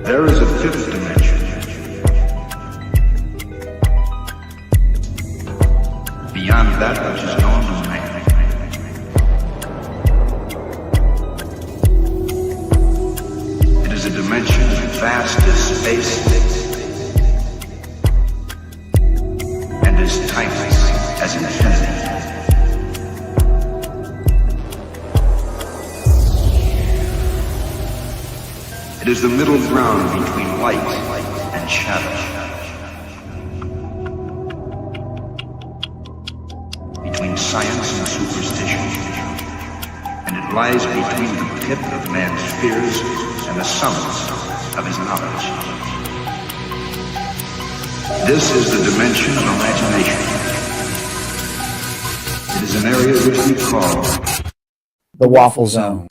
There is a fifth dimension. Beyond that which is known to man. It is a dimension as vast as space and as timeless as infinity. It is the middle ground between light and shadow, between science and superstition, and it lies between the pit of man's fears and the summit of his knowledge. This is the dimension of imagination. It is an area which we call the Waffle Zone.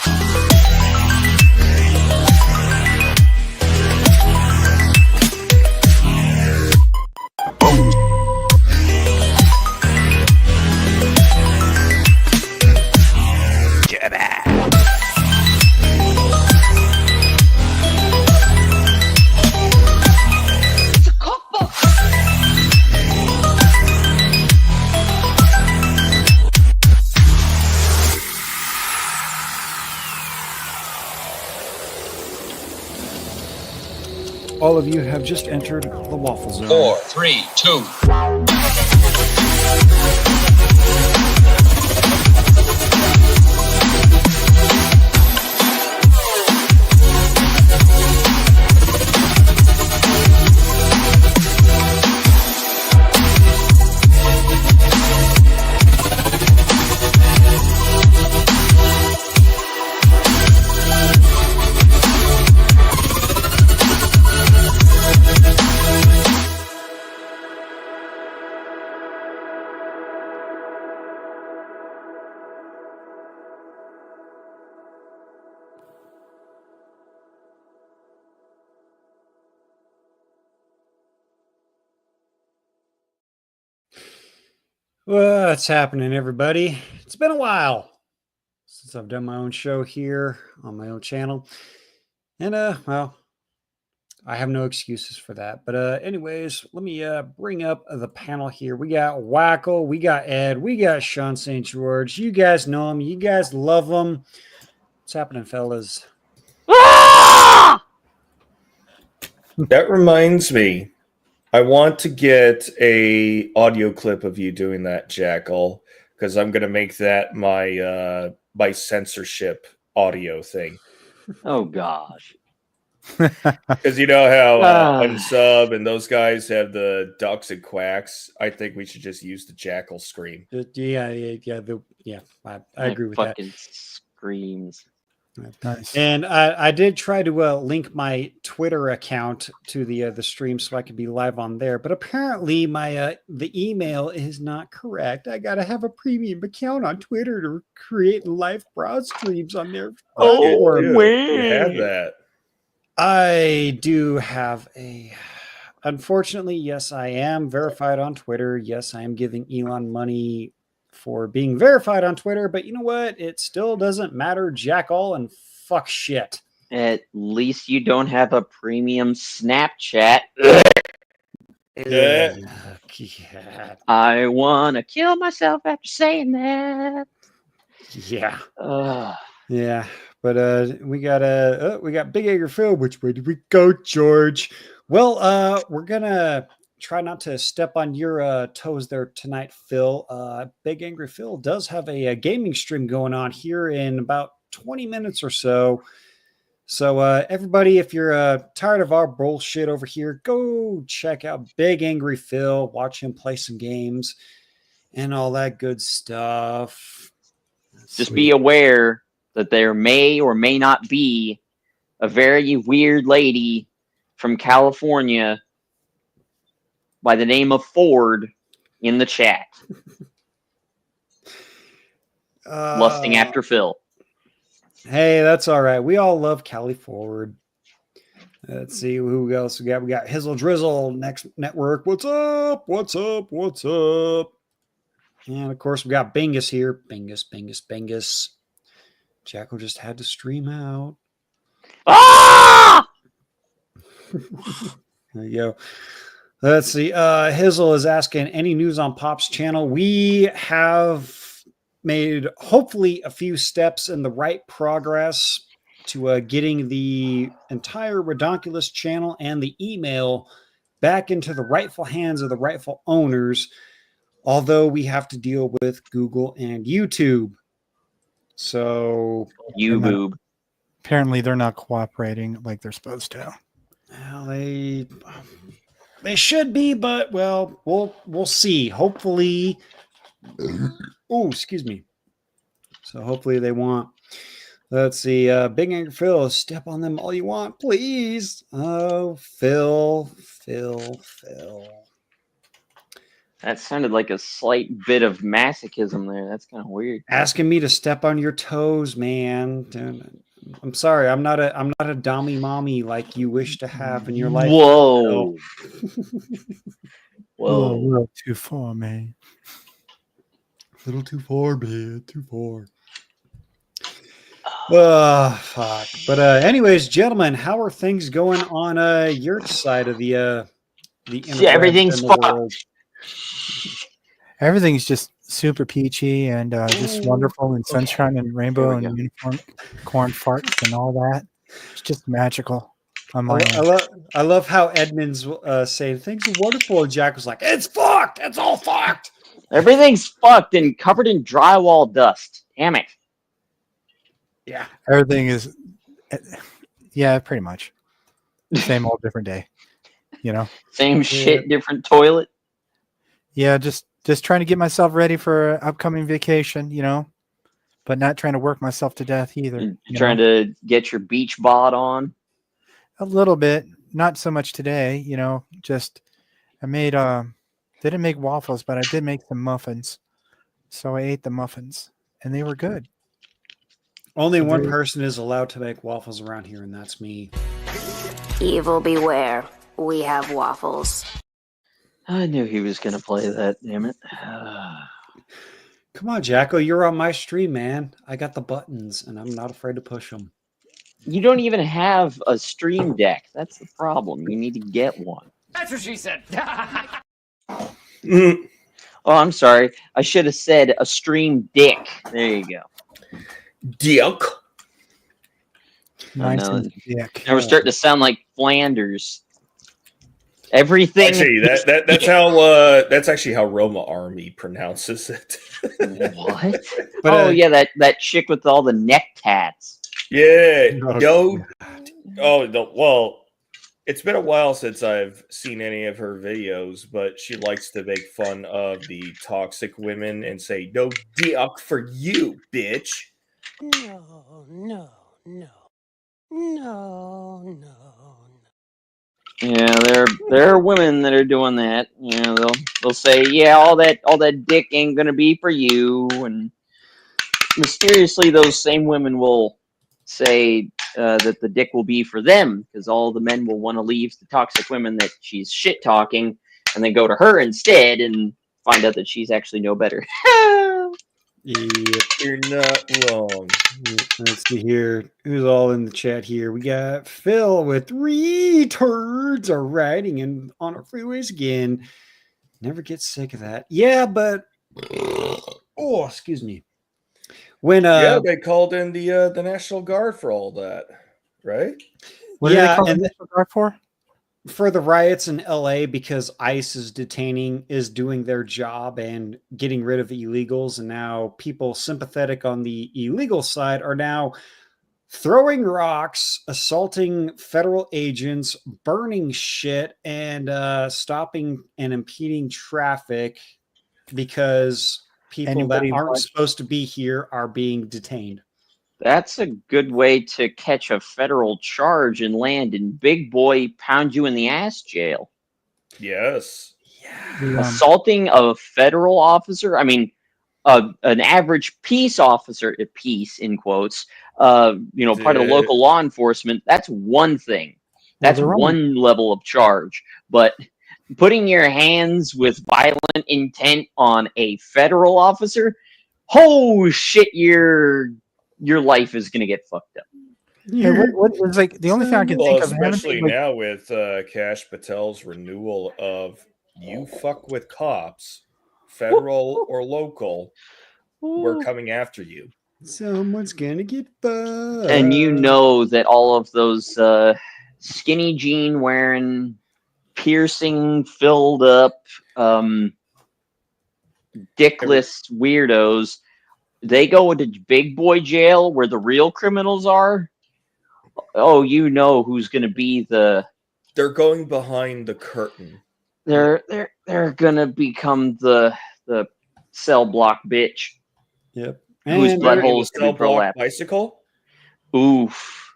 All of you have just entered the Waffle Zone. 4, 3, 2. What's happening, everybody? It's been a while since I've done my own show here on my own channel. And, well, I have no excuses for that. But anyways, let me bring up the panel here. We got Wacko, we got Ed, we got Sean St. George. You guys know him. You guys love him. What's happening, fellas? That reminds me. I want to get a audio clip of you doing that, Jackal, because I'm going to make that my my censorship audio thing. Oh gosh. Because you know how Unsub and those guys have the ducks and quacks. I think we should just use the Jackal scream. I agree with that. Fucking screams. Nice. And I did try to link my Twitter account to the stream so I could be live on there, but apparently my the email is not correct. I gotta have a premium account on Twitter to create live broad streams on there. You have that. I do have a. Unfortunately, yes, I am verified on Twitter. Yes, I am giving Elon money for being verified on Twitter, but you know what? It still doesn't matter, jackal and fuck shit. At least you don't have a premium Snapchat. Yeah. I wanna kill myself after saying that. Yeah. Yeah. But we got Big Angry Phil. Which way did we go, George? Well, we're gonna try not to step on your toes there tonight, Phil. Big Angry Phil does have a gaming stream going on here in about 20 minutes or so. So everybody, if you're tired of our bullshit over here, go check out Big Angry Phil, watch him play some games and all that good stuff. Just be aware that there may or may not be a very weird lady from California by the name of Ford in the chat. Lusting after Phil. Hey, that's all right. We all love Cali Forward. Let's see who else we got. We got Hizzle Drizzle next network. What's up? What's up? What's up? And of course, we got Bingus here. Bingus. Jackal just had to stream out. Ah! There you go. Let's see. Hizzle is asking, any news on Pop's channel? We have made hopefully a few steps in the right progress to getting the entire Redonkulous channel and the email back into the rightful hands of the rightful owners, although we have to deal with Google and YouTube. So, boob. Apparently, they're not cooperating like they're supposed to. Well, they should be, but well, we'll see. Hopefully, oh, excuse me. So hopefully they won't. Let's see. Big Angry Phil, step on them all you want, please. Oh, Phil. That sounded like a slight bit of masochism there. That's kind of weird. Asking me to step on your toes, man. I'm sorry. I'm not a dommy mommy like you wish to have in your life. Whoa. Whoa, a little too far, man. A little too far, man. Too far. Oh, fuck. But anyways, gentlemen, how are things going on your side of the everything's fucked. Everything's just super peachy and just wonderful and sunshine and rainbow and unicorn farts and all that. It's just magical. I love how Edmonds saying things are wonderful, and Jack was like, "It's fucked. It's all fucked. Everything's fucked and covered in drywall dust. Damn it." Yeah, everything is. Yeah, pretty much. Same old, different day. You know. Same shit, different toilet. Yeah, just trying to get myself ready for an upcoming vacation, you know, but not trying to work myself to death either. Trying to get your beach bod on? A little bit, not so much today, you know, just I made, didn't make waffles, but I did make some muffins. So I ate the muffins and they were good. Only one person is allowed to make waffles around here, and that's me. Evil beware. We have waffles. I knew he was going to play that, damn it. Come on, Jacko, you're on my stream, man. I got the buttons, and I'm not afraid to push them. You don't even have a stream deck. That's the problem. You need to get one. That's what she said. Oh, I'm sorry. I should have said a stream dick. There you go. Dick. Nice Now dick. we're starting to sound like Flanders. Everything. Actually, that's actually how Roma Army pronounces it. What? But, yeah, that chick with all the neck tats. Yeah. Oh, Well, it's been a while since I've seen any of her videos, but she likes to make fun of the toxic women and say, "No dick for you, bitch." No. Yeah, there are women that are doing that. You know, they'll say, "Yeah, all that dick ain't gonna be for you," and mysteriously, those same women will say that the dick will be for them because all the men will want to leave the toxic women that she's shit talking, and then go to her instead and find out that she's actually no better. yeah. You're not wrong. Let's see here. Who's all in the chat here? We got Phil with retards are riding in on our freeways again. Never get sick of that. Yeah, but oh, excuse me. When they called in the National Guard for all that, right? What did they call the National Guard for? For the riots in LA, because ICE is doing their job and getting rid of the illegals, and now people sympathetic on the illegal side are now throwing rocks, assaulting federal agents, burning shit, and stopping and impeding traffic because people that aren't supposed to be here are being detained. That's a good way to catch a federal charge and land in big boy pound you in the ass jail. Yes. Yeah. Assaulting a federal officer. I mean, an average peace officer, peace in quotes, part of the local law enforcement. That's one thing. That's one level of charge. But putting your hands with violent intent on a federal officer, oh shit, your life is going to get fucked up. Hey, what is like the only thing I can Well, think of? especially like, now with Cash Patel's renewal of "You fuck with cops, federal or local, we're coming after you." Someone's gonna get fucked. And you know that all of those skinny jean wearing, piercing filled up, dickless weirdos, they go into big boy jail where the real criminals are. Oh, you know who's going to be the. They're going behind the curtain. They're gonna become the cell block bitch Yep. whose And, blood Riding the holes to cell be block prolapsed. bicycle. Oof.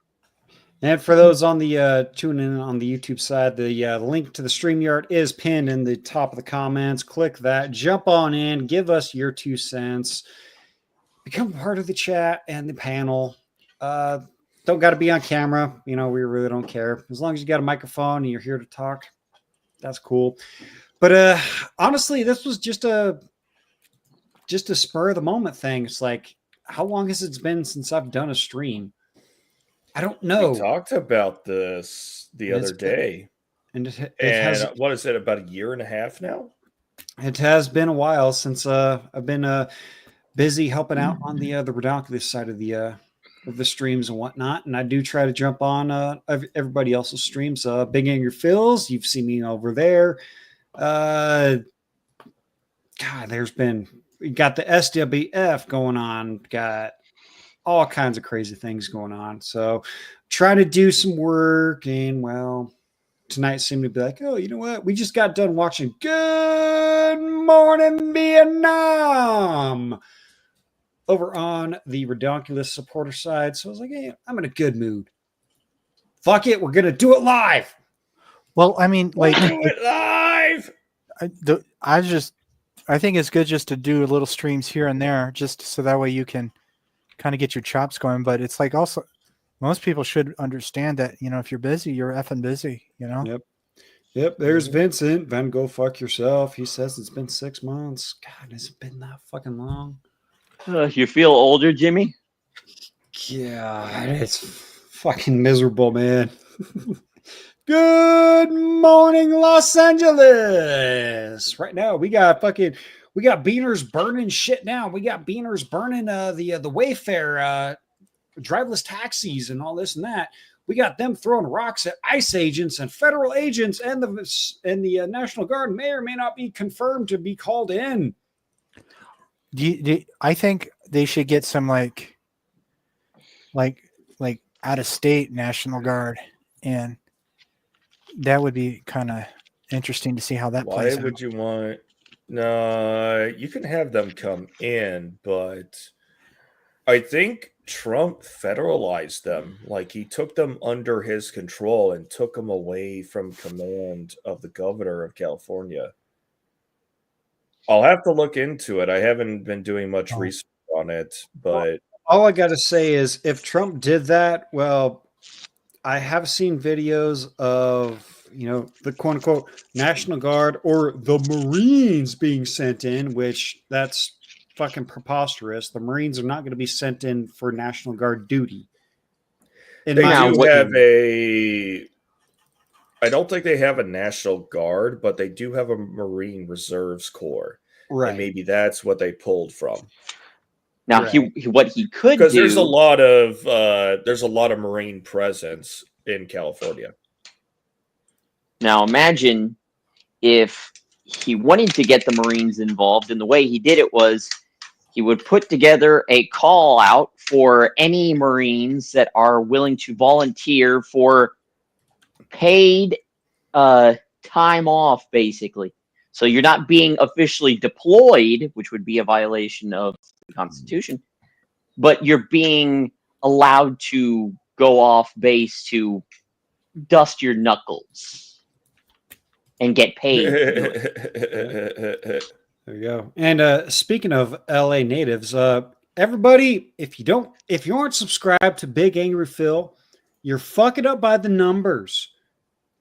and for those on the tuning in on the YouTube side, the link to the StreamYard is pinned in the top of the comments. Click that, jump on in, give us your 2 cents, become part of the chat and the panel. Don't got to be on camera. We really don't care. As long as you got a microphone and you're here to talk, that's cool. But honestly, this was just a spur of the moment thing. It's like, how long has it been since I've done a stream? I don't know. We talked about this the other day. And it And has, what is it, about a year and a half now? it has been a while since I've been busy helping out on the Redonkulous side of the streams and whatnot. And I do try to jump on everybody else's streams. Big Angry Phil's, you've seen me over there. God, we got the SWF going on, got all kinds of crazy things going on. So trying to do some work, and well, tonight seemed to be like, oh, you know what? We just got done watching Good Morning Vietnam over on the Redonkulous supporter side. So I was like, hey, I'm in a good mood. Fuck it, we're gonna do it live. well, I mean, like, Do it live. I think it's good just to do little streams here and there, just so that way you can kind of get your chops going. But it's like also most people should understand that, if you're busy, you're effing busy, Yep, there's Vincent. Van, go fuck yourself. He says it's been 6 months. God, has it been that fucking long? You feel older, Jimmy? God, it's fucking miserable, man. Good morning, Los Angeles. Right now, we got Beaners burning shit down. We got Beaners burning the Wayfair driverless taxis and all this and that. We got them throwing rocks at ICE agents and federal agents, and the National Guard may or may not be confirmed to be called in. I think they should get some like out of state National Guard, and that would be kind of interesting to see how that Why plays out. would you want? No, you can have them come in, but I think Trump federalized them. Like, he took them under his control and took them away from command of the governor of California. I'll have to look into it. I haven't been doing much research on it, but all I got to say is, if Trump did that, well, I have seen videos of, the quote unquote National Guard or the Marines being sent in, which that's fucking preposterous. The Marines are not going to be sent in for National Guard duty. they do have I don't think they have a National Guard, but they do have a Marine Reserves Corps. Right. And maybe that's what they pulled from. Now, Right. what he could do, Because there's a lot of Marine presence in California. Now, imagine if he wanted to get the Marines involved, and the way he did it was he would put together a call out for any Marines that are willing to volunteer for paid time off, basically. So you're not being officially deployed, which would be a violation of the Constitution, but you're being allowed to go off base to dust your knuckles and get paid. There you go. And speaking of LA natives, everybody, if you aren't subscribed to Big Angry Phil, you're fucking up by the numbers.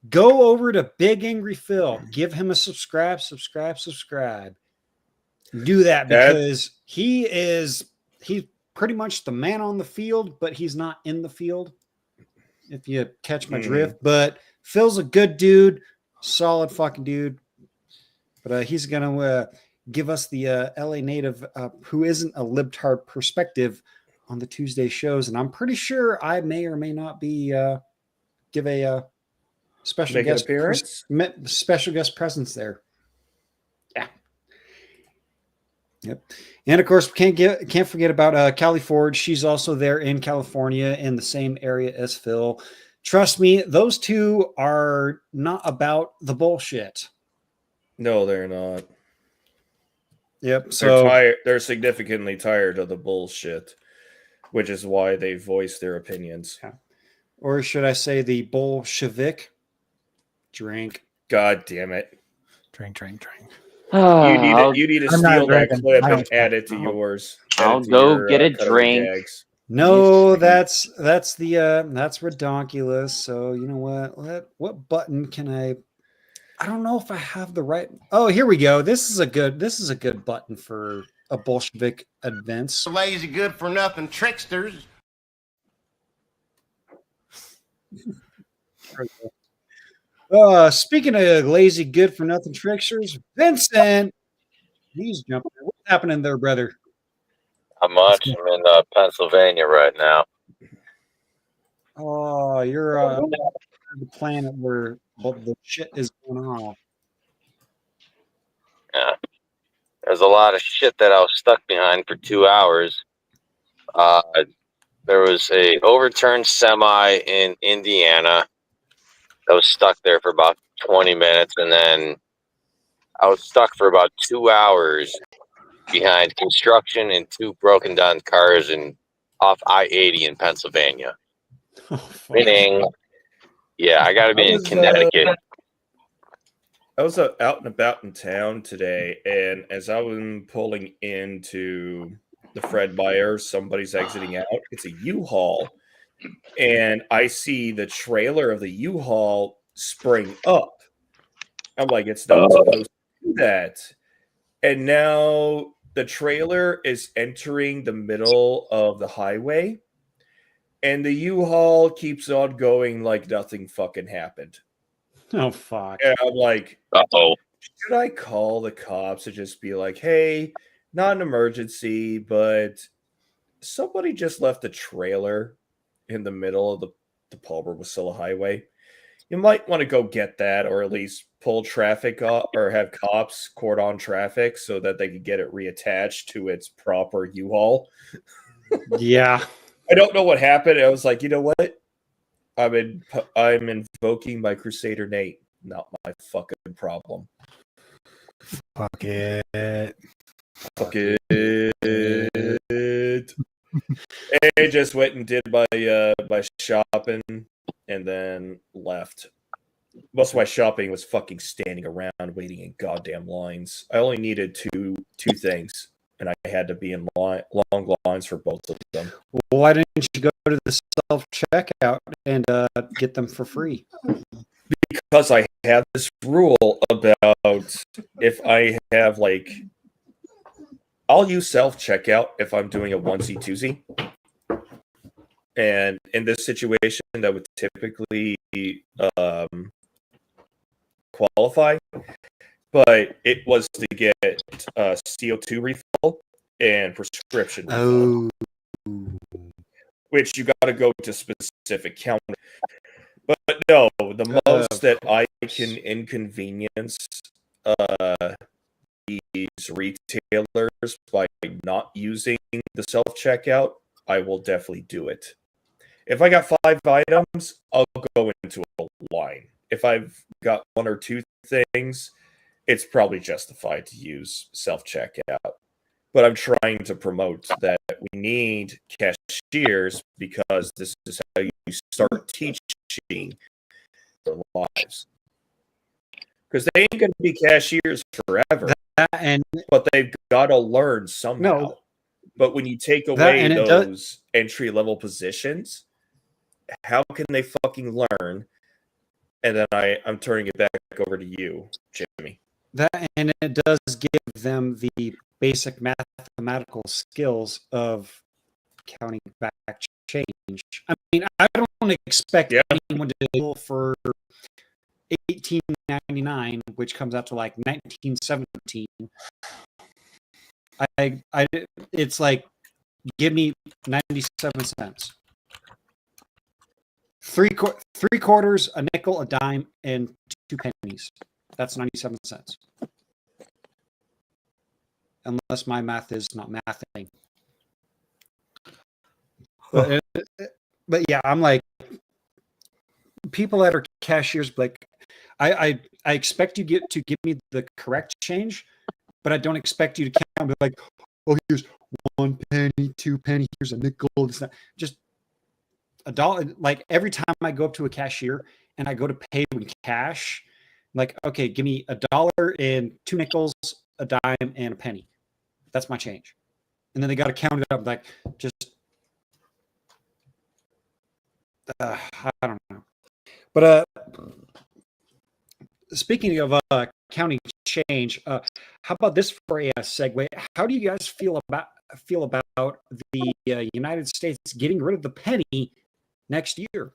Go over to Big Angry Phil. Give him a subscribe. Do that because he's pretty much the man on the field, but he's not in the field. if you catch my Mm. drift. But Phil's a good dude, solid fucking dude. But he's gonna give us the LA native who isn't a libtard perspective on the Tuesday shows, and I'm pretty sure I may or may not be give a special Make an guest appearance? special guest presence there. Yeah. Yep. And of course, can't forget about Callie Ford. She's also there in California in the same area as Phil. Trust me, those two are not about the bullshit. No, they're not. Yep. They're So tired. They're significantly tired of the bullshit, which is why they voice their opinions. or should I say the Bolshevik drink? God damn it! Drink. You need to I'm not steal that drinking. clip I and don't add it to I'll- yours. I'll Add it to go your, get a Cuddly drink. Gags. No, that's redonkulous. So you know what button can I don't know if I have the right. Oh, here we go. This is a good button for a Bolshevik events. Lazy, good for nothing tricksters. Speaking of lazy, good for nothing tricksters, Vincent, he's jumping. What's happening there, brother? Not much. I'm in Pennsylvania right now. Oh, you're on the planet where the shit is going on. Yeah. There's a lot of shit that I was stuck behind for 2 hours. There was a overturned semi in Indiana that was stuck there for about 20 minutes, and then I was stuck for about 2 hours behind construction and 2 broken down cars and off I-80 in Pennsylvania. Oh, fuck. Meaning, yeah, I got to be in Connecticut. I was out and about in town today, and as I was pulling into the Fred Meyer, somebody's exiting out. It's a U-Haul, and I see the trailer of the U-Haul spring up. I'm like, it's not supposed to do that. And now the trailer is entering the middle of the highway, and the U-Haul keeps on going like nothing fucking happened. Oh, fuck. And I'm like, Uh-oh. should I call the cops and just be like, hey, not an emergency, but somebody just left a trailer in the middle of the Palmer Wasilla Highway? You might want to go get that, or at least pull traffic off, or have cops cordon traffic so that they could get it reattached to its proper U-Haul. Yeah. I don't know what happened. I was like, you know what? I'm invoking my Crusader Nate. Not my fucking problem. Fuck it. Fuck it. I just went and did my shopping and then left. Most of my shopping was fucking standing around waiting in goddamn lines. I only needed two things, and I had to be in long lines for both of them. Why didn't you go to the self-checkout and get them for free? Because I have this rule about if I have I'll use self-checkout if I'm doing a onesie twosie. And in this situation, that would typically qualify. But it was to get CO2 refill and prescription refill. Which you got to go to specific counter. But no, the most that I can inconvenience these retailers by not using the self-checkout, I will definitely do it. If I got 5 items, I'll go into a line. If I've got 1 or 2 things, it's probably justified to use self-checkout. But I'm trying to promote that we need cashiers because this is how you start teaching their lives. Because they ain't going to be cashiers forever, but they've got to learn somehow. No. But when you take away those entry-level positions, how can they fucking learn? And then I'm turning it back over to you, Jimmy. And it does give them the basic mathematical skills of counting back change. I mean, I don't don't expect Yeah. anyone to go for $18.99, which comes out to like $19.17. It's like, give me 97 cents. Three quarters, a nickel, a dime, and 2 pennies. That's 97 cents. Unless my math is not mathing. But yeah, I'm like, people that are cashiers, like, I expect you to give me the correct change, but I don't expect you to count like, oh, here's 1 penny, 2 penny, here's a nickel. It's not just $1. Like every time I go up to a cashier and I go to pay in cash, I'm like, okay, give me $1 and 2 nickels, a dime, and a penny. That's my change. And then they got to count it up, like, just I don't know. But speaking of counting change, how about this for a segue? How do you guys feel about the United States getting rid of the penny next year?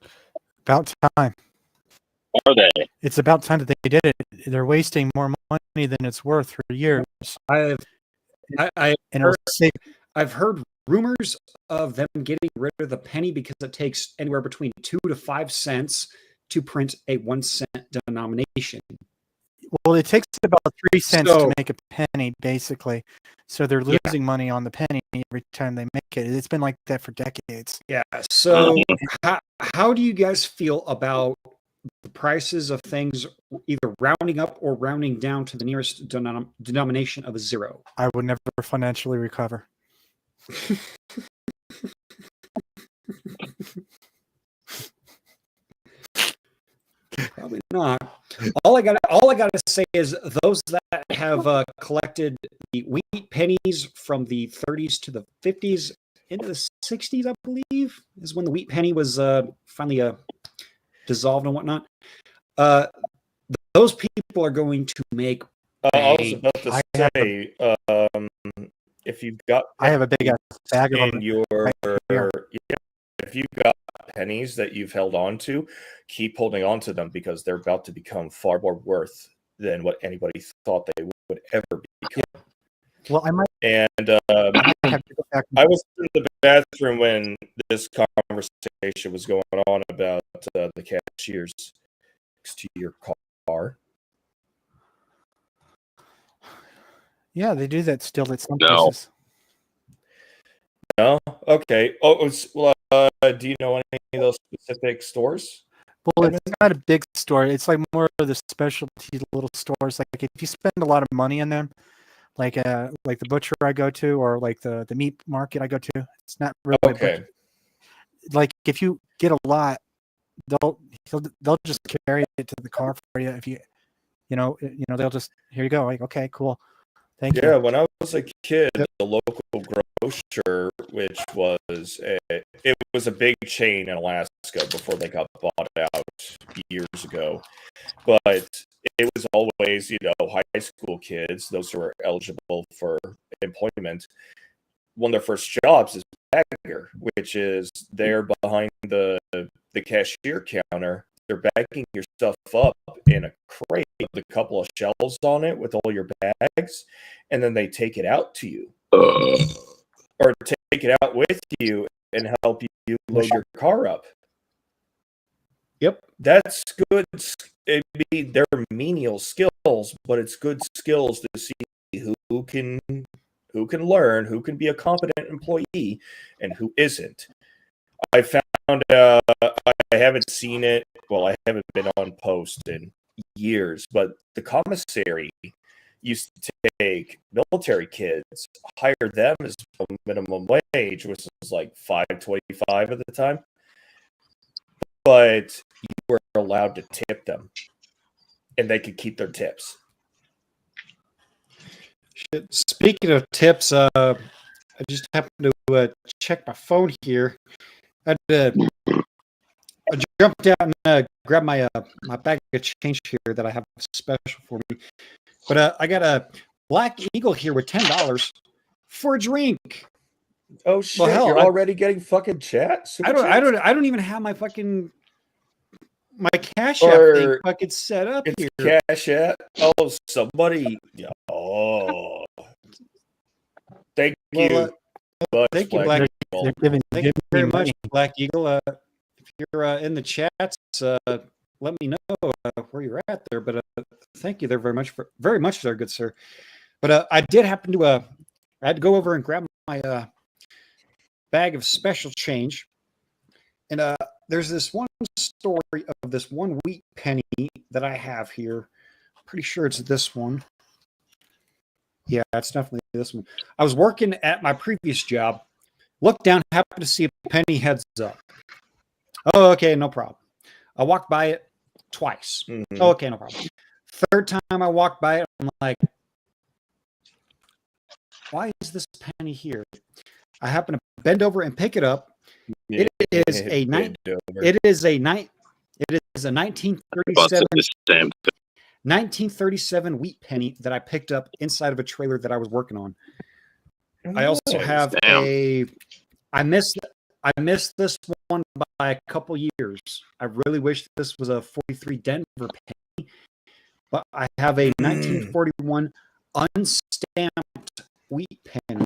About time. Are they? It's about time that they did it. They're wasting more money than it's worth for years. I've heard rumors of them getting rid of the penny because it takes anywhere between 2 to 5 cents to print a 1 cent denomination. Well, it takes about 3 cents So- to make a penny, basically. So they're losing money on the penny every time they make it. It's been like that for decades. Yeah. So how do you guys feel about the prices of things either rounding up or rounding down to the nearest denomination of a zero? I would never financially recover. Probably not. All I got to say is those that have collected the wheat pennies from the 30s to the 50s into the 60s, I believe, is when the wheat penny was finally dissolved and whatnot. Those people are going to make. I was about to say, if you've got, I have a big ass bag of in them. your, here. yeah, if you've got pennies that you've held on to, keep holding on to them because they're about to become far more worth than what anybody thought they would ever become. Well, I might And have to go back. I was in the bathroom when this conversation was going on about the cashiers next to your car. Yeah, they do that still at some No. places. No? Okay. Oh, do you know any of those specific stores? Well, it's not a big store. It's like more of the specialty little stores. Like if you spend a lot of money in them, like the butcher I go to, or like the meat market I go to, it's not really a Okay. butcher. Like if you get a lot, they'll just carry it to the car for you. If you they'll just, here you go. Like, okay, cool. Thank Yeah, you. when I was a kid, the local grocer, which was it was a big chain in Alaska before they got bought out years ago, but it was always, high school kids, those who are eligible for employment. One of their first jobs is bagger, which is they're behind the cashier counter. They're bagging your stuff up in a crate with a couple of shelves on it with all your bags, and then they take it out to you. Or take it out with you and help you load your car up. Yep. That's good. They're menial skills, but it's good skills to see who can learn, who can be a competent employee, and who isn't. I found I haven't seen it. Well, I haven't been on post in years, but the commissary used to take military kids, hire them as a minimum wage, which was like $5.25 at the time. But you were allowed to tip them, and they could keep their tips. Speaking of tips, I just happened to check my phone here. I jumped out and grabbed my bag of change here that I have special for me. But I got a Black Eagle here with $10 for a drink. Oh shit! hell, You're already getting fucking chat. I don't even have my fucking my Cash App thing Or fucking set up it's here. Cash App. Oh, somebody. Oh, thank Well, you. Much, thank you, Black Black. Eagle. They're giving Thank you very me much, money. Black Eagle. If you're in the chats, let me know where you're at there. But thank you there very much there, good sir. But I did happen to I had to go over and grab my bag of special change, and there's this one story of this one wheat penny that I have here. Pretty sure it's this one. Yeah, it's definitely this one. I was working at my previous job. Looked down, happened to see a penny heads up. Oh, okay, no problem. I walked by it twice. Mhm. Oh, okay, no problem. Third time I walked by it, I'm like, why is this penny here? I happen to bend over and pick it up. It is a Bend over. It is a 1937 wheat penny that I picked up inside of a trailer that I was working on. I also have I missed this one by a couple years. I really wish this was a 43 Denver penny, but I have a 1941 unstamped wheat penny.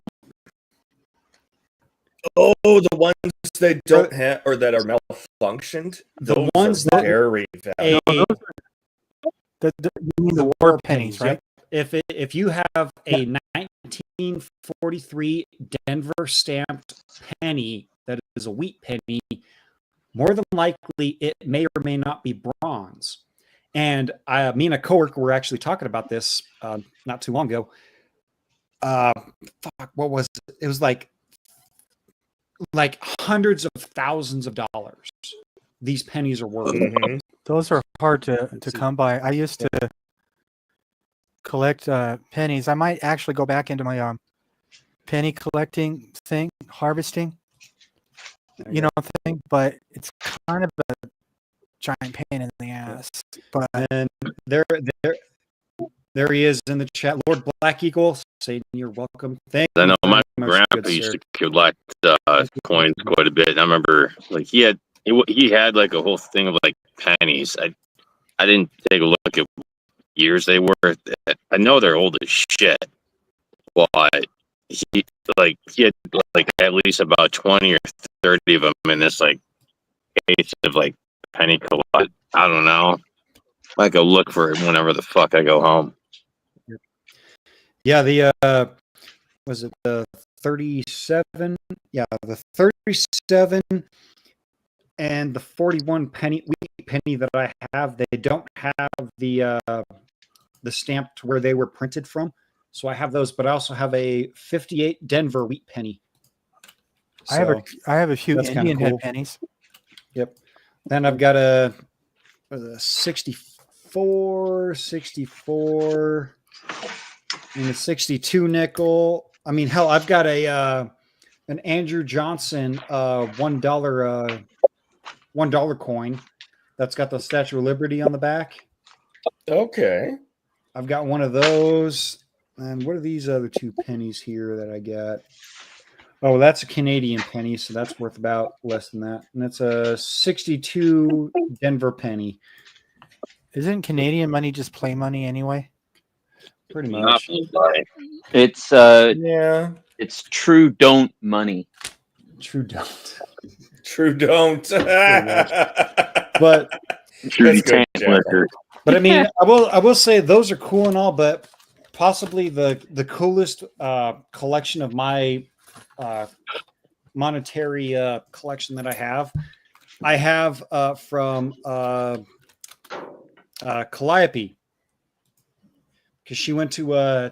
Oh, the ones that don't have or that are malfunctioned. The ones that very valuable. You mean the war pennies, right? Yep. If you have a 1943 Denver stamped penny that is a wheat penny, more than likely it may or may not be bronze. And me and a coworker were actually talking about this not too long ago. What was it? It was like hundreds of thousands of dollars. These pennies are worth. Mhm. Those are hard to come by. I used to collect pennies. I might actually go back into my penny collecting thing, harvesting, thing, but it's kind of a giant pain in the ass. But And there he is in the chat, Lord Black Eagle, saying you're welcome. Thank you. I know my very much, grandpa good used sir. to collect coins quite a bit. And I remember like he had like a whole thing of like pennies. I didn't take a look at years they were. I know they're old as shit, but he had like at least about 20 or 30 of them in this like case of like penny collect. I don't know. I go look for it whenever the fuck I go home. Yeah, the was it the 37? Yeah, the 37 and the 41 wheat penny that I have, they don't have the stamp to where they were printed from. So I have those, but I also have a 58 Denver wheat penny. I have a few Indian head pennies. Yep. Then I've got a 64, and a 62 nickel. I mean, hell, I've got an Andrew Johnson $1 coin that's got the Statue of Liberty on the back. Okay. I've got one of those. And what are these other two pennies here that I got? Oh, that's a Canadian penny, so that's worth about less than that. And it's a 62 Denver penny. Isn't Canadian money just play money anyway? Pretty much. It's Yeah. it's true don't money. True don't. True don't. But True That's good, tank liquor. I mean, I will say those are cool and all, but possibly the coolest collection of my monetary collection that I have from Calliope, because she went to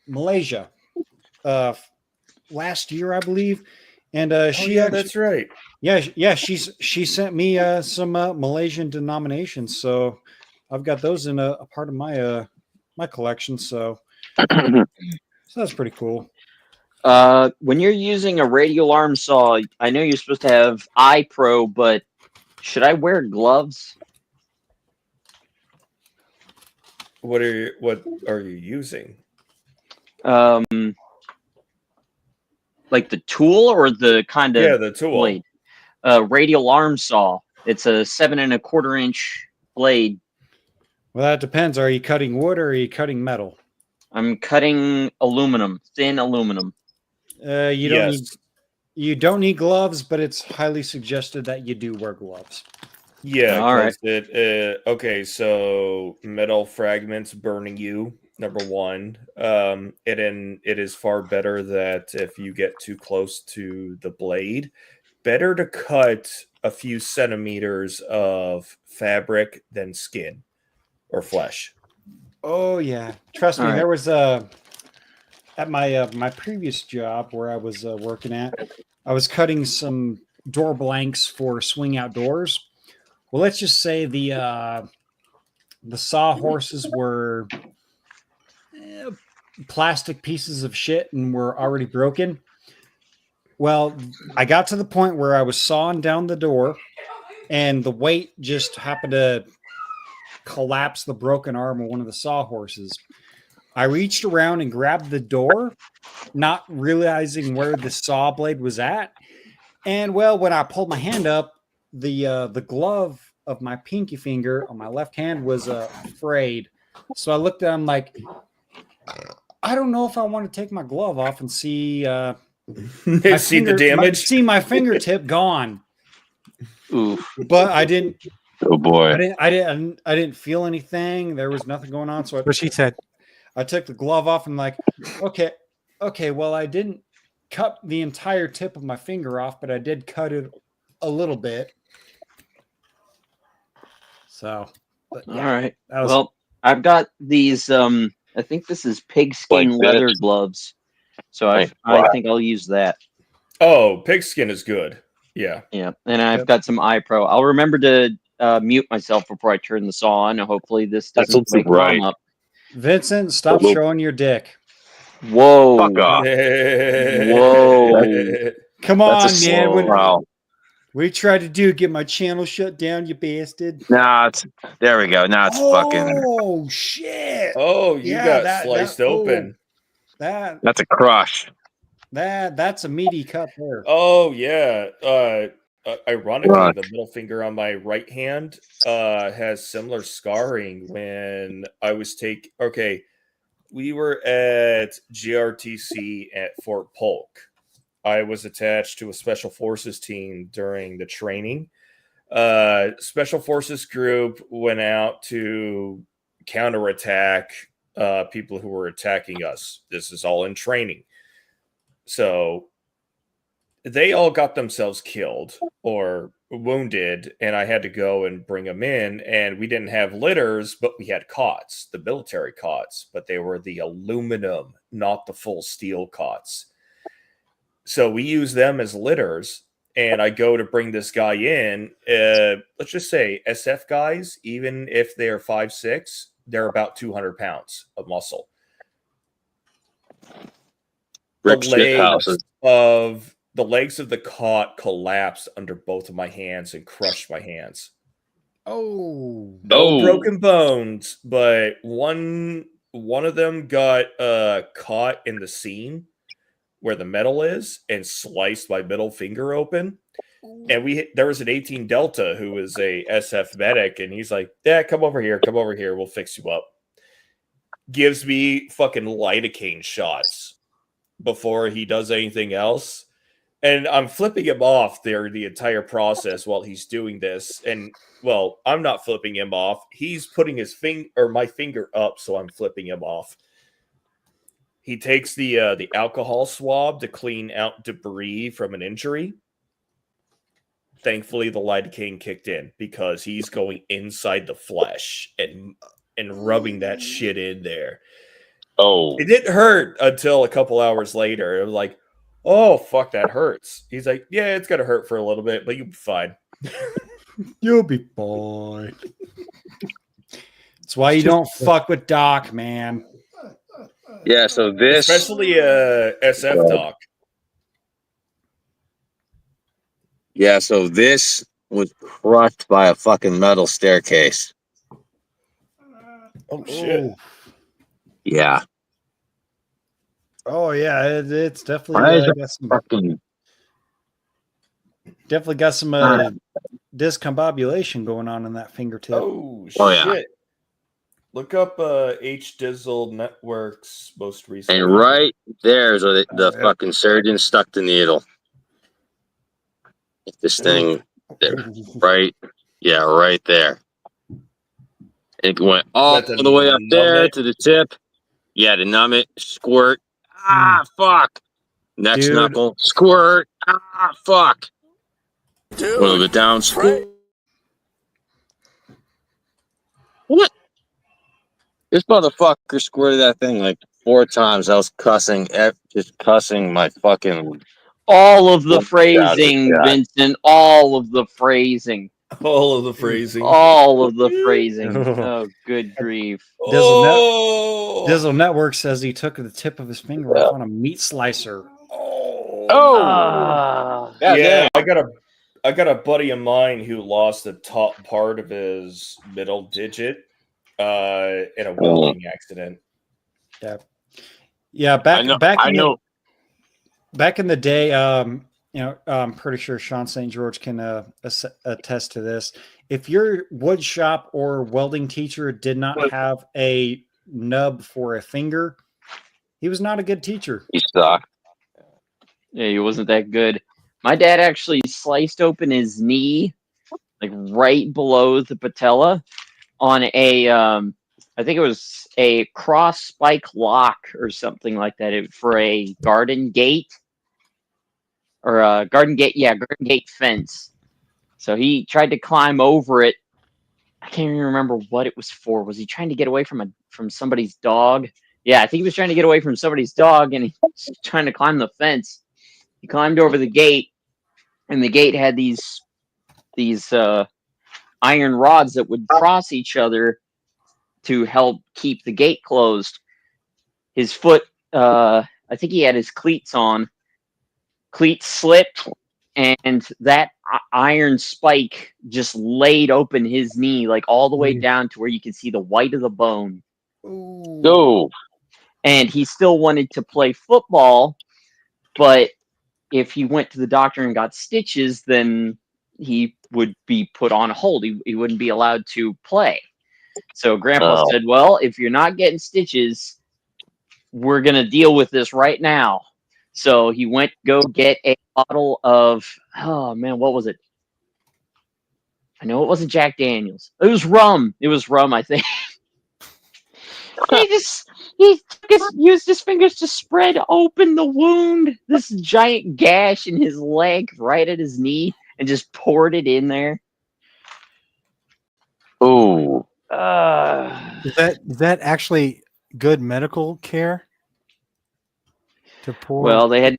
Malaysia last year, I believe, and that's right. Yeah, she sent me some Malaysian denominations, so I've got those in a part of my my collection. So that's pretty cool. When you're using a radial arm saw, I know you're supposed to have iPro, but should I wear gloves? What are you using? Like the tool or the kind of Yeah, the tool. blade? Radial arm saw. It's a 7 1/4 inch blade. Well, that depends. Are you cutting wood or are you cutting metal? I'm cutting aluminum, thin aluminum. You don't need gloves, but it's highly suggested that you do wear gloves. Yeah, All right. Okay, so metal fragments burning you, number one. It is far better that if you get too close to the blade, better to cut a few centimeters of fabric than skin or flesh. Oh yeah, trust me. All right. There was at my previous job where I was working at, I was cutting some door blanks for Swing Outdoors. Well, let's just say the sawhorses were plastic pieces of shit and were already broken. Well, I got to the point where I was sawing down the door, and the weight just happened to collapse the broken arm of one of the sawhorses. I reached around and grabbed the door, not realizing where the saw blade was at. And well, when I pulled my hand up, the glove of my pinky finger on my left hand was frayed. So I looked at him like, I don't know if I want to take my glove off and see The damage. see my fingertip gone. Ooh. But I didn't. Oh boy. I didn't feel anything. There was nothing going on. So What she said. I took the glove off and like, okay. Well, I didn't cut the entire tip of my finger off, but I did cut it a little bit. So, but All right. that was, Well, I've got these. I think this is pigskin Like leather this? gloves. So Like I what? think I'll use that. Oh, pigskin is good. Yeah. Yeah, and I've Yep. got some iPro. I'll remember to mute myself before I turn this on. Hopefully, this That's doesn't wake right. Mom up. Vincent, stop Well, showing your dick. Whoa! Fuck off. Whoa. Come That's on, a man. wow. What you tried to do? Get my channel shut down, you bastard. Nah, there we go. Now it's fucking. Oh shit! Oh, you Yeah, got that- sliced that- oh. open. That's a crush. That's a meaty cut there. Oh yeah. Ironically, Right. the middle finger on my right hand has similar scarring when I was we were at GRTC at Fort Polk. I was attached to a special forces team during the training. Special forces group went out to counterattack people who were attacking us. This is all in training. So they all got themselves killed or wounded, and I had to go and bring them in. And we didn't have litters, but we had cots, the military cots, but they were the aluminum, not the full steel cots. So we use them as litters. And I go to bring this guy in. Let's just say SF guys, even if they're 5'6", they're about 200 pounds of muscle. Brick shit houses. The legs of the cot collapsed under both of my hands and crushed my hands. Oh, No broken bones, but one of them got caught in the seam where the metal is and sliced my middle finger open. And there was an 18 Delta who was a SF medic, and he's like, "Yeah, come over here, we'll fix you up." Gives me fucking lidocaine shots before he does anything else. And I'm flipping him off there the entire process while he's doing this. And well, I'm not flipping him off. He's putting his my finger up, so I'm flipping him off. He takes the alcohol swab to clean out debris from an injury. Thankfully, the lidocaine kicked in because he's going inside the flesh and rubbing that shit in there. Oh, It didn't hurt until a couple hours later. It was like, oh, fuck, that hurts. He's like, yeah, it's going to hurt for a little bit, but you'll be fine. you'll be fine. That's why you don't fuck with Doc, man. yeah. So this. Especially SF Doc. Yeah. So this was crushed by a fucking metal staircase. Oh, shit. Oh, Yeah. Oh yeah, it's definitely Why is it got some fucking discombobulation going on in that fingertip. Oh, Oh, yeah. shit. Look up H Dizzle Network's most recent. and right there's where the Yep. fucking surgeon stuck the needle. This thing there, right? Yeah, right there. It went all Got to the way up numb there it. to the tip. Yeah, to numb it, squirt. Ah, fuck. Next Dude. knuckle, squirt. Ah, fuck. A little bit down, squirt. What? This motherfucker squirted that thing like 4 times. I was cussing, just cussing my fucking. All of the God, phrasing, God. Vincent. All of the phrasing. All of the phrasing. All of the phrasing. Oh, good grief. Dizzle Network says he took the tip of his finger off on a meat slicer. Oh, Ah. Yeah, I got a buddy of mine who lost the top part of his middle digit in a welding accident. Yeah, back I know. back in the day, I'm pretty sure Sean St. George can attest to this. If your wood shop or welding teacher did not have a nub for a finger, he was not a good teacher. He sucked. Yeah, he wasn't that good. My dad actually sliced open his knee, like right below the patella, on a, I think it was a cross spike lock or something like that for a garden gate. Or a garden gate fence. So he tried to climb over it. I can't even remember what it was for. Was he trying to get away from somebody's dog? Yeah, I think he was trying to get away from somebody's dog, and he was trying to climb the fence. He climbed over the gate, and the gate had these iron rods that would cross each other to help keep the gate closed. His foot, I think he had his cleats on. Cleats slipped, and that iron spike just laid open his knee, like all the way down to where you can see the white of the bone. Go. And he still wanted to play football, but if he went to the doctor and got stitches, then he would be put on hold. He wouldn't be allowed to play. So Grandpa said, well, if you're not getting stitches, we're going to deal with this right now. So he went to go get a bottle of, oh man, what was it? I know it wasn't Jack Daniels. It was rum. It was rum, I think. he used his fingers to spread open the wound, this giant gash in his leg right at his knee, and just poured it in there. Oh. Is that actually good medical care? To pour? Well, they had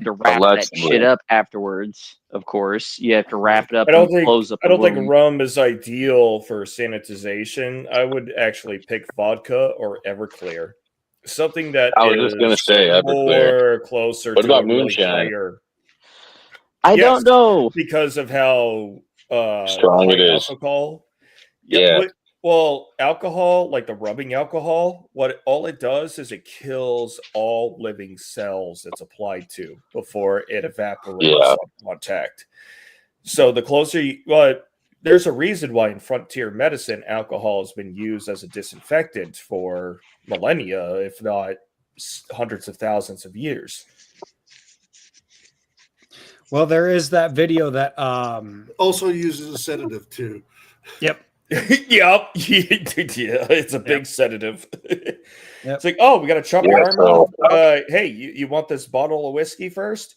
to wrap that Allegedly. shit up afterwards. Of course, you have to wrap it up. I don't close up. think rum is ideal for sanitization. I would actually pick vodka or Everclear, something that I was just gonna say Everclear. more closer. What to about a really moonshine? clear- I Yes, don't know. because of how Strong it high is. alcohol. Yeah. Well, alcohol, like the rubbing alcohol, all it does is it kills all living cells it's applied to before it evaporates on contact. So the closer but there's a reason why in frontier medicine alcohol has been used as a disinfectant for millennia, if not hundreds of thousands of years. Well, there is that video that also uses a sedative too. Yep. Yep. Yeah, it's a big sedative. Yep. It's like, oh, we got to chop your arm off. Hey, you want this bottle of whiskey first?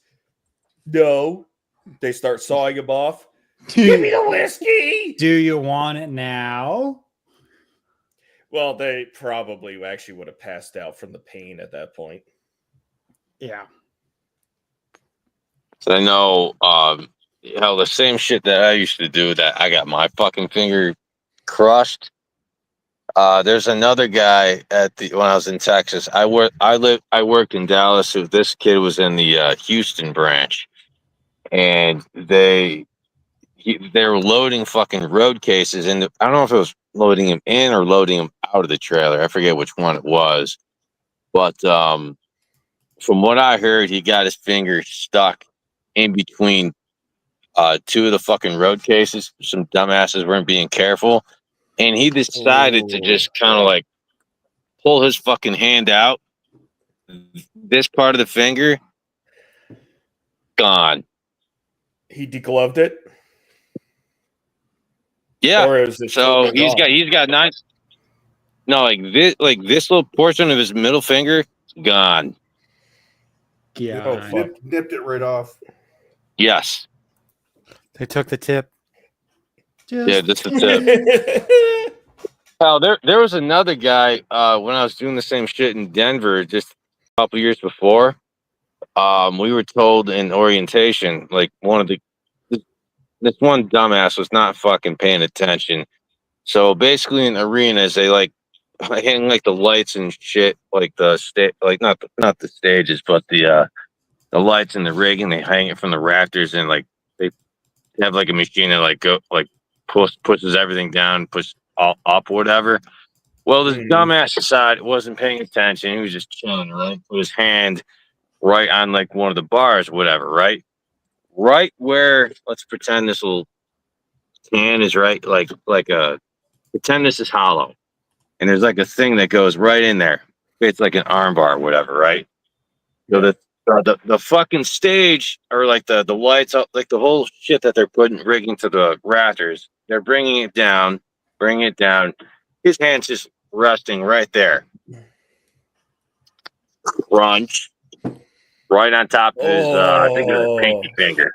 No. They start sawing him off. Give me the whiskey. Do you want it now? Well, they probably actually would have passed out from the pain at that point. Yeah. So I know, the same shit that I used to do that I got my fucking finger crushed. There's another guy when I was in Texas. I worked in Dallas. So this kid was in the Houston branch, and they were loading fucking road cases, and I don't know if it was loading them in or loading them out of the trailer. I forget which one it was, but from what I heard, he got his finger stuck in between two of the fucking road cases. Some dumbasses weren't being careful, and he decided to just kind of like pull his fucking hand out. This part of the finger gone. He degloved it. Yeah. Or is it So totally gone? he's got 9. No, like this little portion of his middle finger gone. Yeah. Oh, fuck. Nipped it right off. Yes. They took the tip. Yeah, just the tip. Well, there was another guy when I was doing the same shit in Denver just a couple years before. We were told in orientation, like this one dumbass was not fucking paying attention. So basically, in arenas, they like hang like the lights and shit, like the like not the stages, but the lights and the rigging. They hang it from the rafters, and like they have like a machine that like go like pushes everything down, push all up, whatever. Well, this dumbass aside wasn't paying attention. He was just chilling, right? Put his hand right on like one of the bars, whatever, right? Right where, let's pretend this little can is right, pretend this is hollow. And there's like a thing that goes right in there. It's like an arm bar, whatever, right? So the fucking stage, or like the lights up, like the whole shit that they're rigging to the rafters, they're bringing it down. His hand's just resting right there. Crunch. Right on top of his, I think it was his pinky finger.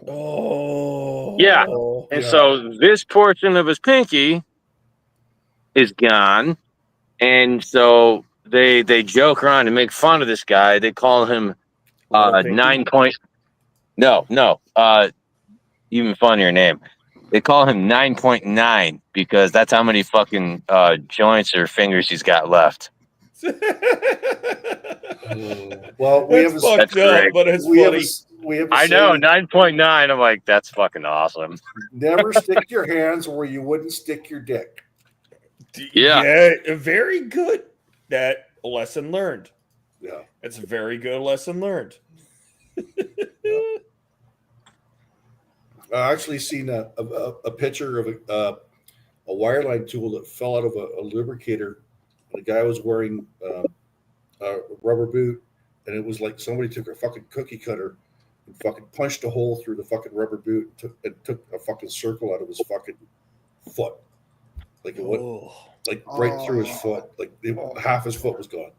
Oh. Yeah. And so this portion of his pinky is gone. And so they joke around and make fun of this guy. They call him 9 point. No. Even funnier name. They call him 9.9 because that's how many fucking joints or fingers he's got left. Well, we have fucked up, but it's funny. I know, 9.9. I'm like, that's fucking awesome. Never stick your hands where you wouldn't stick your dick. Yeah, very good. That lesson learned. Yeah, it's a very good lesson learned. I actually seen a picture of a wireline tool that fell out of a lubricator. The guy was wearing a rubber boot, and it was like somebody took a fucking cookie cutter and fucking punched a hole through the fucking rubber boot and took a fucking circle out of his fucking foot. Like it went like right through his foot. Like half his foot was gone.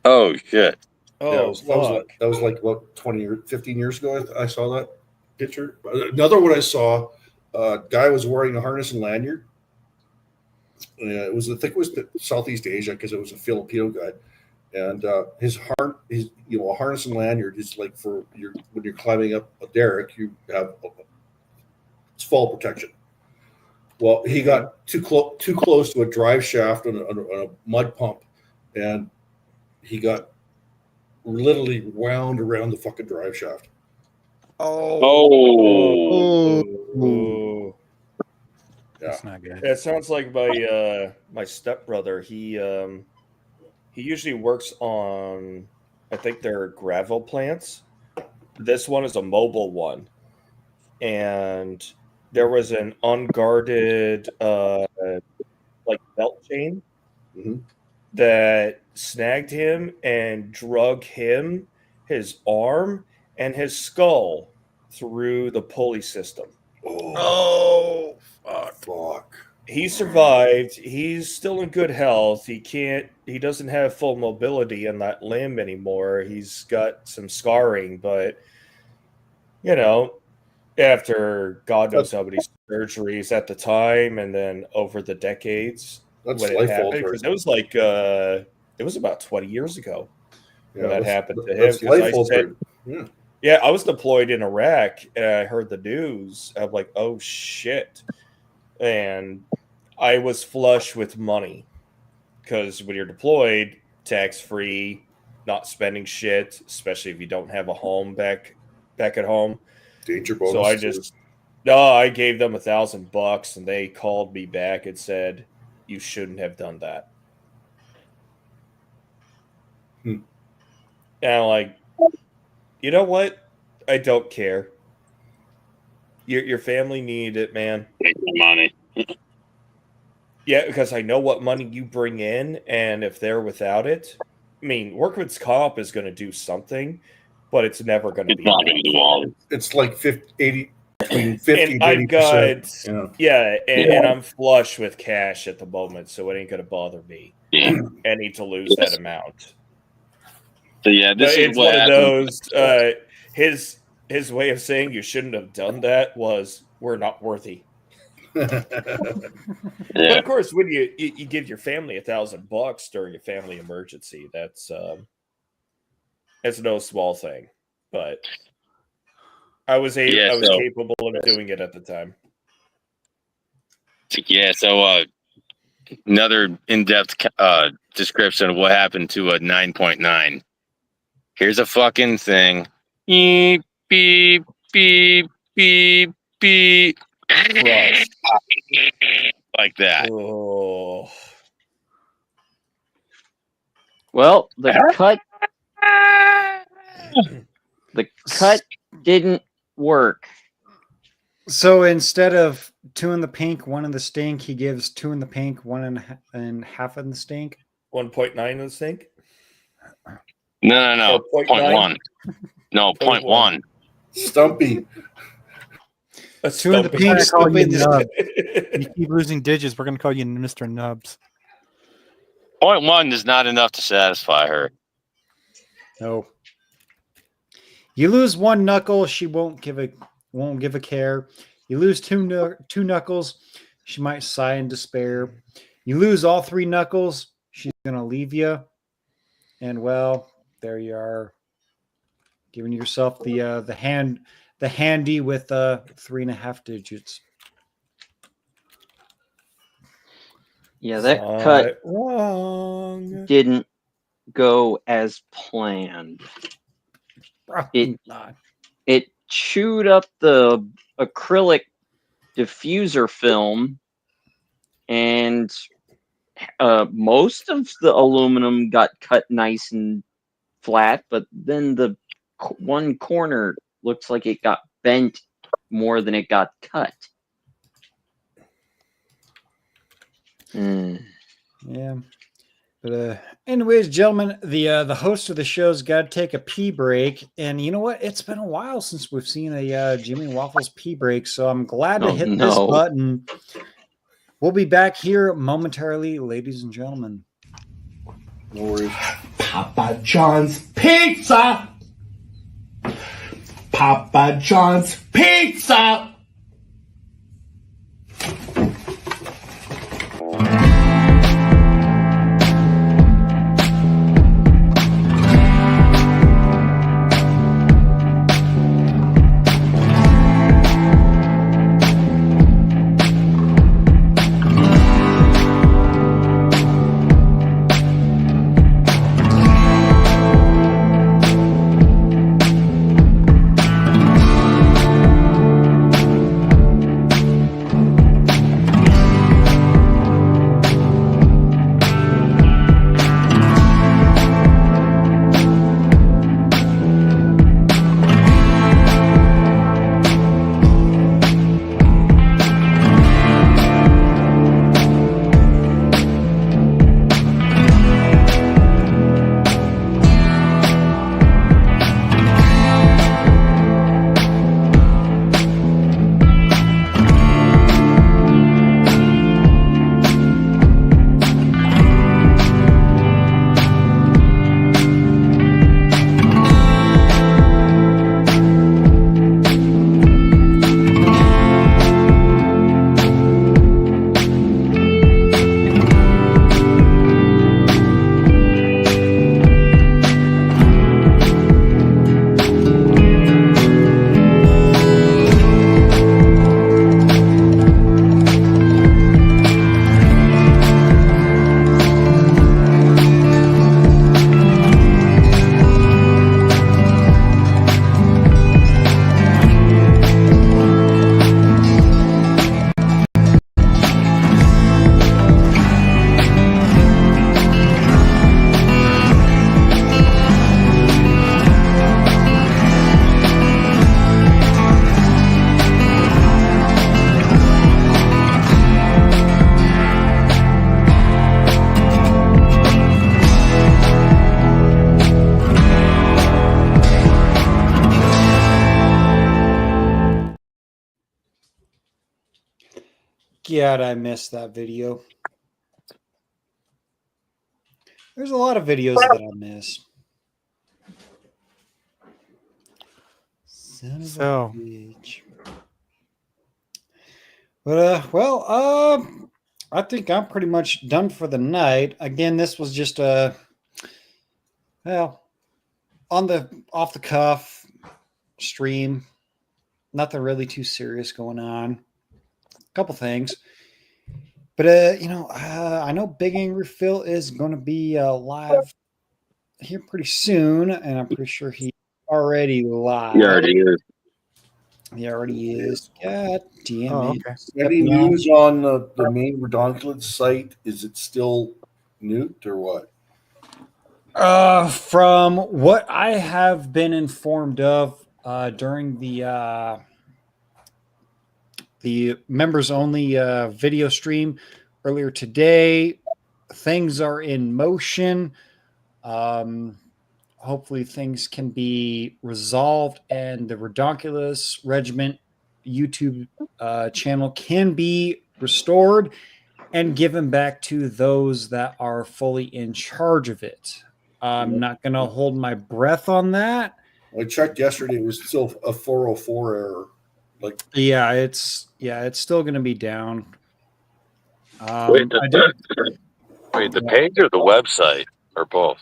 Oh shit. Oh, that was like about 20 or 15 years ago. I saw that picture. Another one I saw, guy was wearing a harness and lanyard. I think it was Southeast Asia because it was a Filipino guy, and his harness and lanyard is like for when you're climbing up a derrick, you have it's fall protection. Well, he got too close to a drive shaft on a mud pump, and he got literally wound around the fucking drive shaft. Oh. Yeah. That's not good. It sounds like my stepbrother. He usually works on, I think they're gravel plants. This one is a mobile one, and there was an unguarded like belt chain that snagged him and drug him, his arm, and his skull through the pulley system. Oh, fuck. He survived. He's still in good health. He doesn't have full mobility in that limb anymore. He's got some scarring, but after God knows how many surgeries at the time, and then over the decades, That's when it life happened, altering. because it was about 20 years ago when that happened to him. That's 'cause life altering. Yeah, I was deployed in Iraq, and I heard the news. I'm like, oh shit. And I was flush with money because when you're deployed, tax-free, not spending shit, especially if you don't have a home back at home. Danger bonus. So I gave them $1,000, and they called me back and said, you shouldn't have done that. And I'm like, you know what? I don't care. Your family needed it, man. Take the money. Yeah, because I know what money you bring in, and if they're without it, I mean, workman's comp is going to do something, but it's never going to be. Not gonna do all. It's like 80 between 50 And and I've 80%. got, and I'm flush with cash at the moment, so it ain't going to bother me. Yeah. Any to lose that amount. So yeah, this But is it's what one of happened. those. His way of saying you shouldn't have done that was, "We're not worthy." But Yeah. of course, when you give your family $1,000 during a family emergency, that's no small thing. But I was capable of doing it at the time. Yeah. So another in-depth description of what happened to a 9.9. Here's a fucking thing. Beep beep beep beep beep. Crushed. Like that. Oh. Well, the cut didn't work. So instead of 2 in the pink, 1 in the stink, he gives 2 in the pink, 1 and half in the stink. 1.9 in the stink? No. Or 0.1. No, 0.1. Stumpy. 2 in the pink, We're stumpy in the Nub. stink. You keep losing digits. We're going to call you Mr. Nubs. 0.1 is not enough to satisfy her. No. You lose 1 knuckle, she won't give a care. You lose 2 knuckles, she might sigh in despair. You lose all 3 knuckles, she's gonna leave you. And well, there you are, giving yourself the handy with 3.5 digits. Yeah, that cut wrong. didn't go as planned. It chewed up the acrylic diffuser film, and most of the aluminum got cut nice and flat, but then the one corner looks like it got bent more than it got cut. Yeah. But anyways, gentlemen, the host of the show's got to take a pee break, and you know what? It's been a while since we've seen a Jimmy Waffles pee break, so I'm glad to hit this button. We'll be back here momentarily, ladies and gentlemen. No worries. Papa John's Pizza! Papa John's Pizza! God, I missed that video. There's a lot of videos that I miss. Son of a So- bitch. But I think I'm pretty much done for the night. Again, this was just a on the off the cuff stream. Nothing really too serious going on. A couple things. But I know Big Angry Phil is going to be live here pretty soon, and I'm pretty sure he's already live. He already is. He already is. God damn Oh, it. okay. Any news on the main Redonkulous site? Is it still nuked or what? From what I have been informed of during the members only video stream earlier today, things are in motion. Hopefully things can be resolved and the Redonkulous Regiment YouTube channel can be restored and given back to those that are fully in charge of it. I'm not going to hold my breath on that. I checked yesterday; it was still a 404 error. Yeah, it's still going to be down. Wait, the page or the website or both?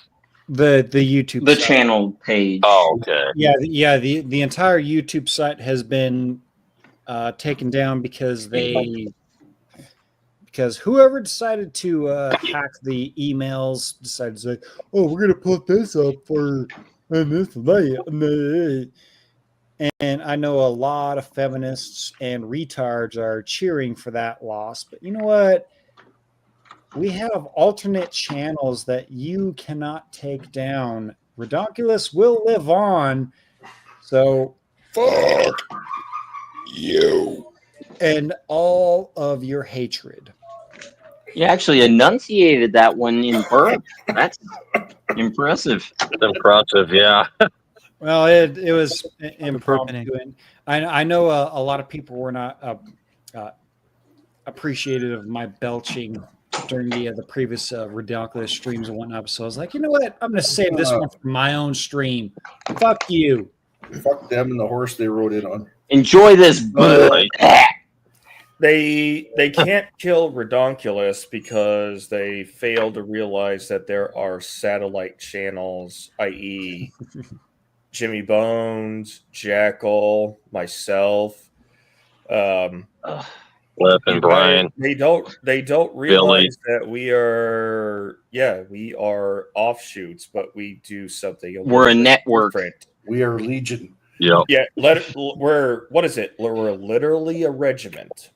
The YouTube The site. channel page. Oh, okay. The entire YouTube site has been taken down because whoever decided to hack the emails decided to say, "Oh, we're gonna put this up for and this and that." And I know a lot of feminists and retards are cheering for that loss, but you know what? We have alternate channels that you cannot take down. Redonkulous will live on. So fuck you and all of your hatred. You actually enunciated that one in burp. That's impressive. It's impressive, yeah. Well, it was impromptu. burping. And I know a lot of people were not appreciative of my belching during the previous Redonkulous streams and whatnot. So I was like, you know what? I'm going to save this one for my own stream. Fuck you. Fuck them and the horse they rode in on. Enjoy this. They can't kill Redonkulous because they fail to realize that there are satellite channels, i.e., Jimmy Bones, Jackal, myself, Flip and Brian. They don't realize that we are offshoots, but we do something. We're a network. Different. We are Legion. Yep. Yeah, we're what is it? We're literally a regiment.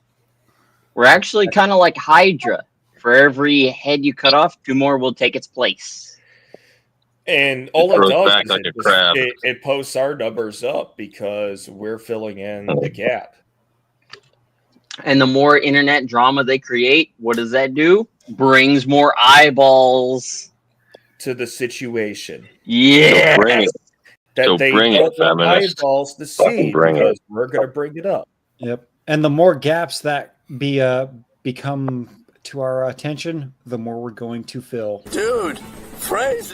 We're actually kind of like Hydra. For every head you cut off, 2 more will take its place. And all it grows does back is like a crab. it posts our numbers up because we're filling in the gap. And the more internet drama they create, what does that do? Brings more eyeballs To the situation. Yeah. Bring it. That So they bring it, don't want feminists. eyeballs to see Bring it. because we're going to bring it up. Yep. And the more gaps that become to our attention, the more we're going to fill. Dude, phrase.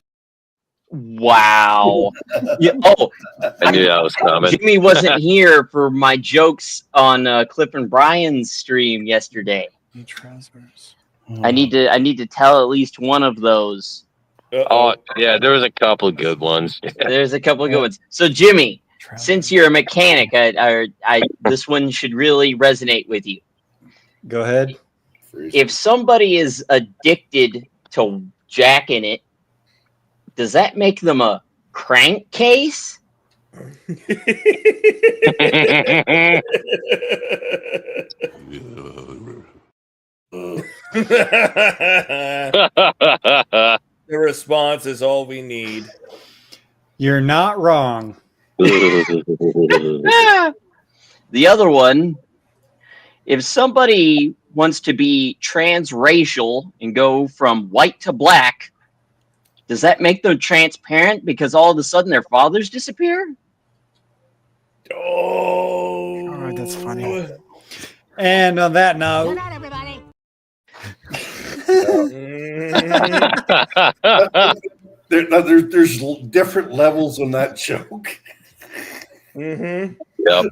Wow. Yeah, oh, I knew that was coming. Jimmy wasn't here for my jokes on Cliff and Brian's stream yesterday. Trousers. I need to tell at least one of those. Oh, yeah, there was a couple of good ones. There's a couple of good ones. So Jimmy, since you're a mechanic, I this one should really resonate with you. Go ahead. If somebody is addicted to jacking it, does that make them a crankcase? The response is all we need. You're not wrong. The other one, if somebody wants to be transracial and go from white to black, does that make them transparent because all of a sudden their fathers disappear? Oh, that's funny. And on that note, There's different levels on that joke. Mm-hmm. Yep.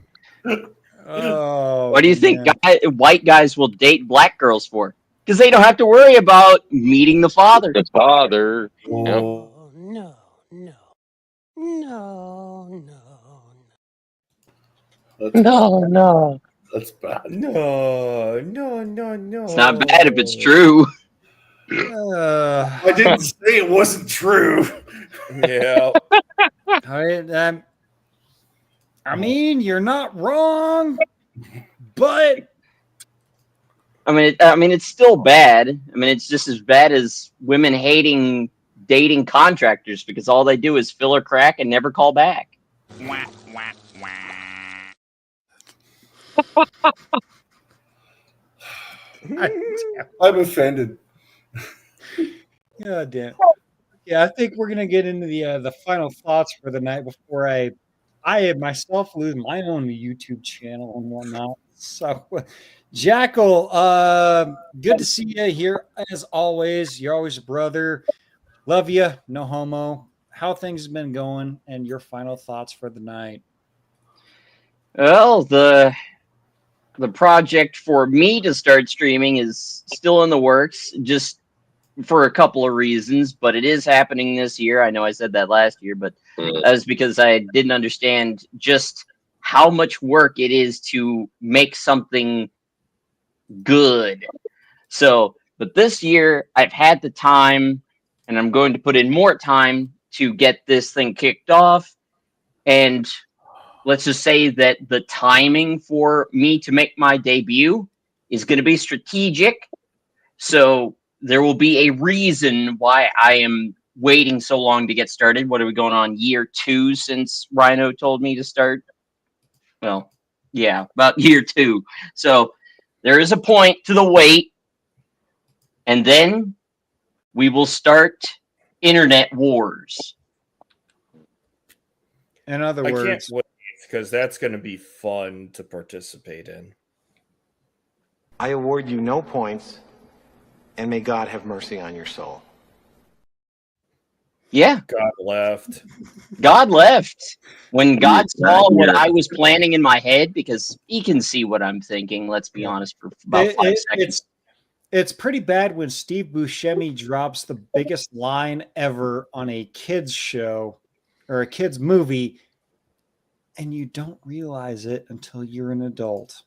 Oh, What do you think man. white guys will date black girls for? Because they don't have to worry about meeting the father. The father. Yep. No, no, no, no, no. No. That's bad. No. It's not bad if it's true. I didn't say it wasn't true. Yeah. I mean, you're not wrong, but I mean, it's still bad. I mean, it's just as bad as women hating dating contractors because all they do is fill a crack and never call back. I'm offended. God damn. Yeah, I think we're gonna get into the final thoughts for the night before I myself lose my own YouTube channel and whatnot. So, Jackal, good to see you here as always. You're always a brother. Love you. No homo. How things have been going, and your final thoughts for the night. Well, the project for me to start streaming is still in the works, just for a couple of reasons, but it is happening this year. I know I said that last year, but that was because I didn't understand just how much work it is to make something good. So, but this year I've had the time, and I'm going to put in more time to get this thing kicked off. And let's just say that the timing for me to make my debut is going to be strategic. So there will be a reason why I am waiting so long to get started. What are we going on year 2 since Rhino told me to start? Well, yeah, about year 2. So there is a point to the wait. And then we will start internet wars. In other I words, can't wait because that's going to be fun to participate in. I award you no points, and may God have mercy on your soul. Yeah. God left. God left. When God saw what I was planning in my head, because he can see what I'm thinking, let's be honest, for about 5 seconds. It's pretty bad when Steve Buscemi drops the biggest line ever on a kids show or a kids movie, and you don't realize it until you're an adult.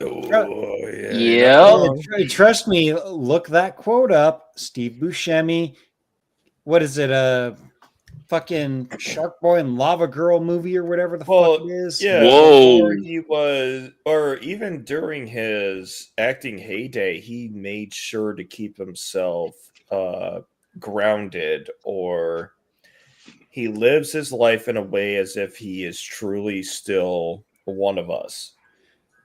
Oh, yeah. Trust me, look that quote up. Steve Buscemi. What is it? Fucking Shark Boy and Lava Girl movie or whatever the fuck it is. Yeah. Before he was, or even during his acting heyday, he made sure to keep himself grounded, or he lives his life in a way as if he is truly still one of us.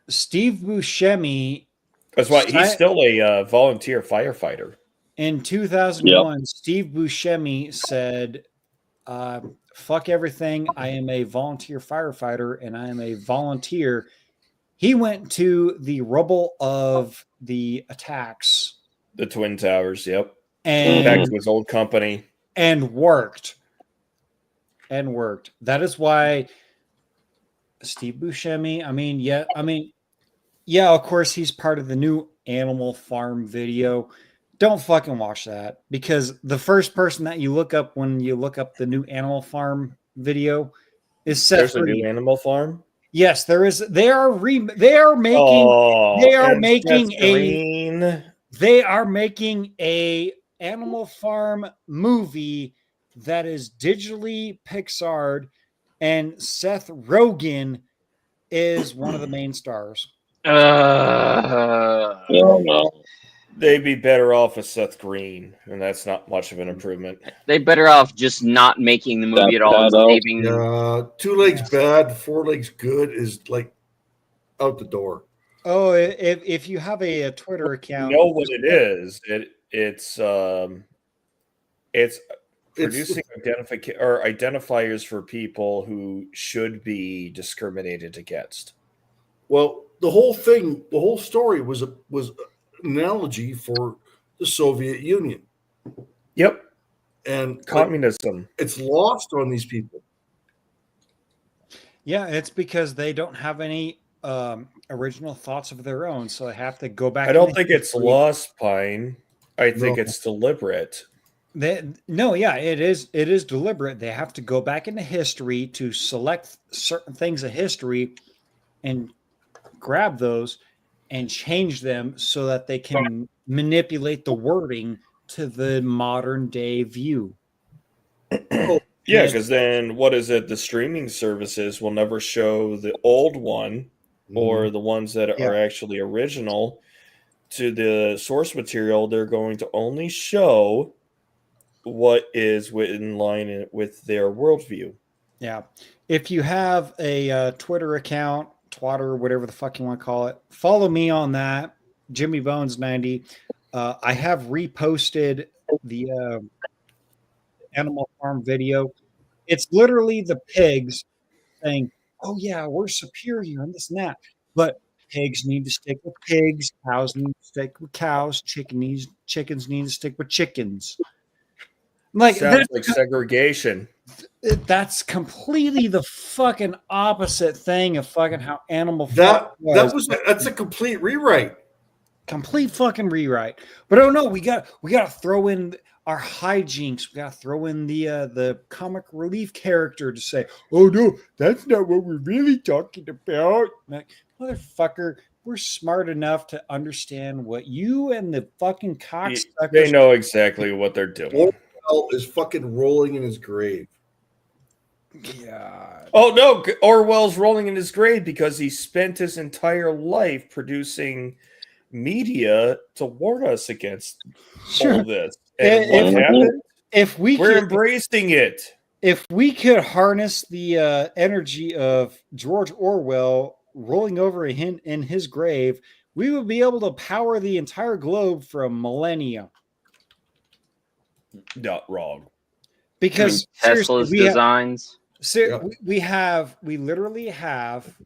Steve Buscemi. That's why he's still a volunteer firefighter. In 2001, Steve Buscemi said, fuck everything. I am a volunteer firefighter and I am a volunteer. He went to the rubble of the attacks. The Twin Towers, yep. And back to his old company. And worked. That is why Steve Buscemi, yeah, of course, he's part of the new Animal Farm video. Don't fucking watch that, because the first person that you look up when you look up the new Animal Farm video is Seth Green. There's a new Animal Farm? Yes, there is. They are making a Animal Farm movie that is digitally Pixar'd, and Seth Rogen is one of the main stars. They'd be better off with Seth Green, and that's not much of an improvement. They better off just not making the movie at all. Saving... 2 legs bad, 4 legs good is like out the door. Oh, if you have a Twitter account, you know what it is. It's producing identifiers for people who should be discriminated against. Well, the whole story was analogy for the Soviet Union. Yep. And communism. It's lost on these people. Yeah, it's because they don't have any original thoughts of their own, so they have to go back. I don't think it's lost, Pine. I think it's deliberate. No, yeah, it is. It is deliberate. They have to go back into history to select certain things of history and grab those and change them so that they can manipulate the wording to the modern day view. Yeah, because then what is it? The streaming services will never show the old one or the ones that are actually original to the source material. They're going to only show what is in line with their worldview. Yeah. If you have a Twitter account, Twitter, whatever the fuck you want to call it, follow me on that, Jimmy Bones 90. I have reposted the Animal Farm video. It's literally the pigs saying, "Oh yeah, we're superior and this and that," but pigs need to stick with pigs, cows need to stick with cows, chickens need to stick with chickens. Like sounds like segregation. That's completely the fucking opposite thing of fucking how Animal Farm was. That's a complete rewrite. Complete fucking rewrite. But oh no, we got to throw in our hijinks. We got to throw in the comic relief character to say, "Oh no, that's not what we're really talking about." Like, motherfucker, we're smart enough to understand what you and the fucking cocksuckers. They know exactly what they're doing. Orwell is fucking rolling in his grave. Yeah. Oh no, Orwell's rolling in his grave because he spent his entire life producing media to warn us against all of this. And what happened? We're embracing it. If we could harness the energy of George Orwell rolling over in his grave, we would be able to power the entire globe for a millennia. Not wrong. Because Tesla's designs. We literally have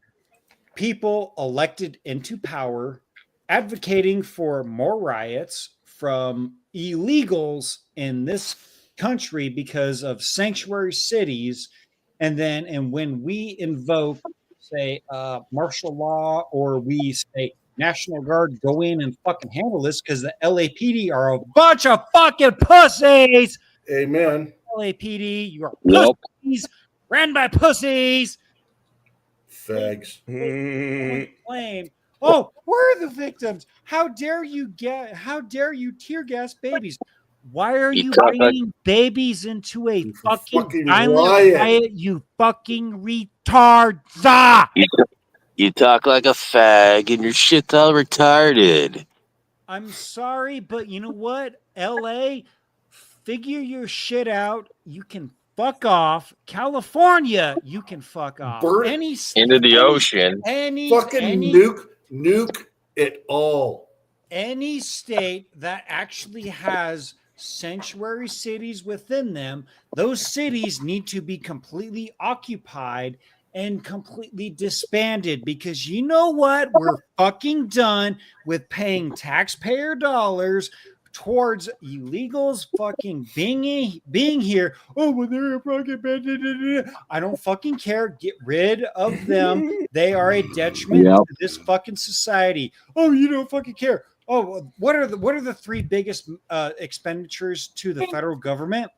people elected into power advocating for more riots from illegals in this country because of sanctuary cities. And when we invoke, say, martial law, or we say National Guard, go in and fucking handle this because the LAPD are a bunch of fucking pussies. Amen. LAPD, you are pussies, ran by pussies. Fags. Claim. Oh, we're the victims. How dare you tear gas babies? Why are you bringing babies into a fucking violent riot, you fucking retards? You talk like a fag and your shit's all retarded. I'm sorry, but you know what? LA, figure your shit out. You can fuck off. California, you can fuck off. Into the ocean. Nuke it all. Any state that actually has sanctuary cities within them, those cities need to be completely occupied and completely disbanded, because you know what? We're fucking done with paying taxpayer dollars towards illegals fucking being here. Oh, well, they're a fucking I don't fucking care. Get rid of them. They are a detriment to this fucking society. Oh, you don't fucking care. Oh, what are the three biggest expenditures to the federal government?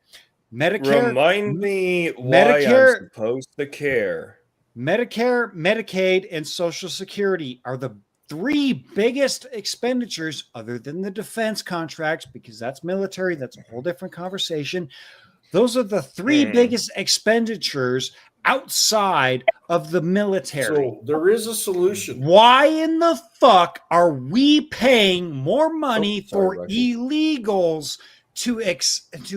Medicare. Remind me why I'm supposed to care. Medicare, Medicaid, and Social Security are the three biggest expenditures, other than the defense contracts, because that's military. That's a whole different conversation. Those are the three biggest expenditures outside of the military. So there is a solution. Why in the fuck are we paying more money for illegals to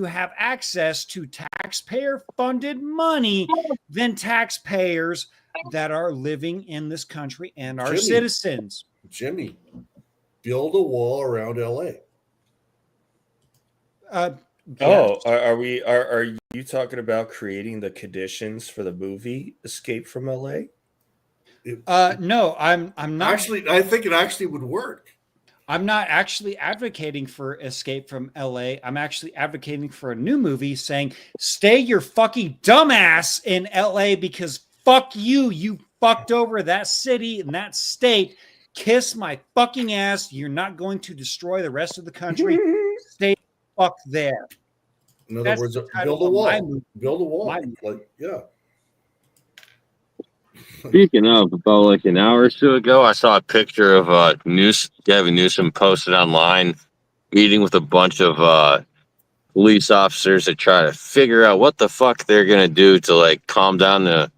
have access to taxpayer-funded money than taxpayers that are living in this country and our citizens? Jimmy, build a wall around LA. Are you talking about creating the conditions for the movie Escape from LA? No, I'm not. Actually, I think it actually would work. I'm not actually advocating for Escape from LA. I'm actually advocating for a new movie saying, stay your fucking dumbass in LA because fuck you. You fucked over that city and that state. Kiss my fucking ass. You're not going to destroy the rest of the country. Stay fuck there. In other That's words, the title build a of my wall. movie. Build a wall. My movie. Like, yeah. Speaking of, about like an hour or so ago, I saw a picture of Gavin Newsom posted online, meeting with a bunch of police officers to try to figure out what the fuck they're gonna do to like calm down the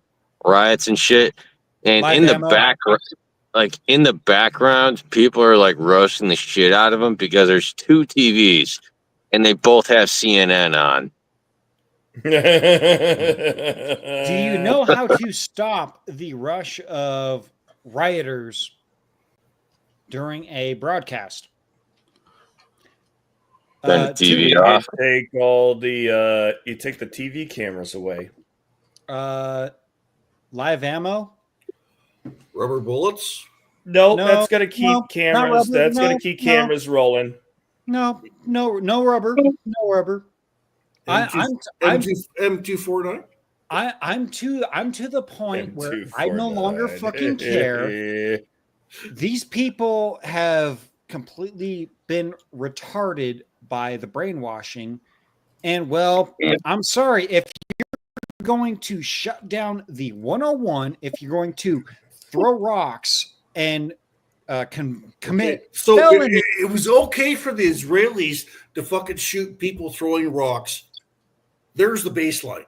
riots and shit. And Live in the ammo. in the background, people are like roasting the shit out of them because there's two TVs and they both have CNN on. Do you know how to stop the rush of rioters during a broadcast? Turn the TV You off. take all the you take the TV cameras away. Live ammo? Rubber bullets? No, No, that's gonna keep no, not cameras. rubber, That's no, gonna keep no. cameras rolling. No rubber. No rubber. M249? I'm to the point where I no longer fucking care. These people have completely been retarded by the brainwashing. And well, I'm sorry, if you're going to shut down the 101, if you're going to throw rocks and commit So felony, it was okay for the Israelis to fucking shoot people throwing rocks. There's the baseline.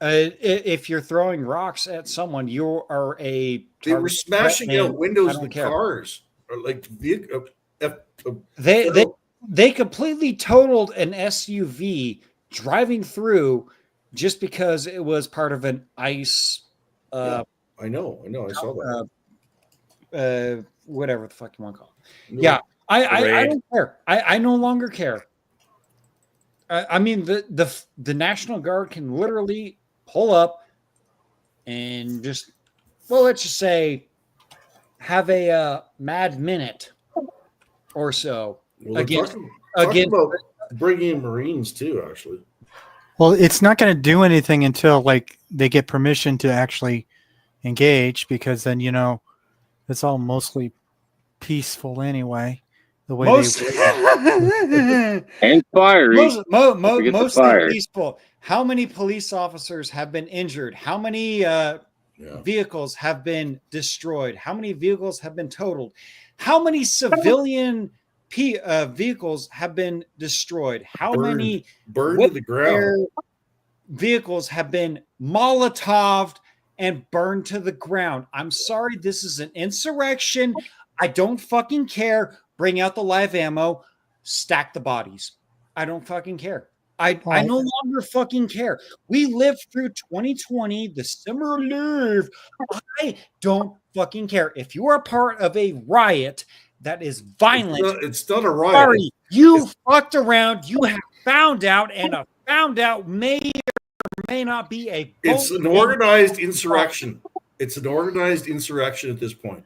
if you're throwing rocks at someone, you are a They were target smashing threat, out and I windows don't of care. cars, or like They completely totaled an SUV driving through just because it was part of an ICE. I know. I saw that. Whatever the fuck you want to call it. No. Yeah, I Parade. don't care. I no longer care. I mean, the National Guard can literally pull up and just, well, let's just say, have a mad minute or so Well, they're against talking about bringing in Marines too, actually. Well, it's not going to do anything until like they get permission to actually engage, because then it's all mostly peaceful anyway. The way and fiery. Mostly peaceful. How many police officers have been injured? How many vehicles have been destroyed? How many vehicles have been totaled? How many civilian vehicles have been destroyed? How many burned to the ground vehicles have been Molotoved and burned to the ground? I'm sorry, this is an insurrection. I don't fucking care. Bring out the live ammo, stack the bodies. I don't fucking care. I no longer fucking care. We lived through 2020, the summer live. I don't fucking care. If you are part of a riot that is violent, it's not a riot. Sorry, you fucked around. You have found out, and a found out may or may not be a. It's an organized insurrection. It's an organized insurrection at this point.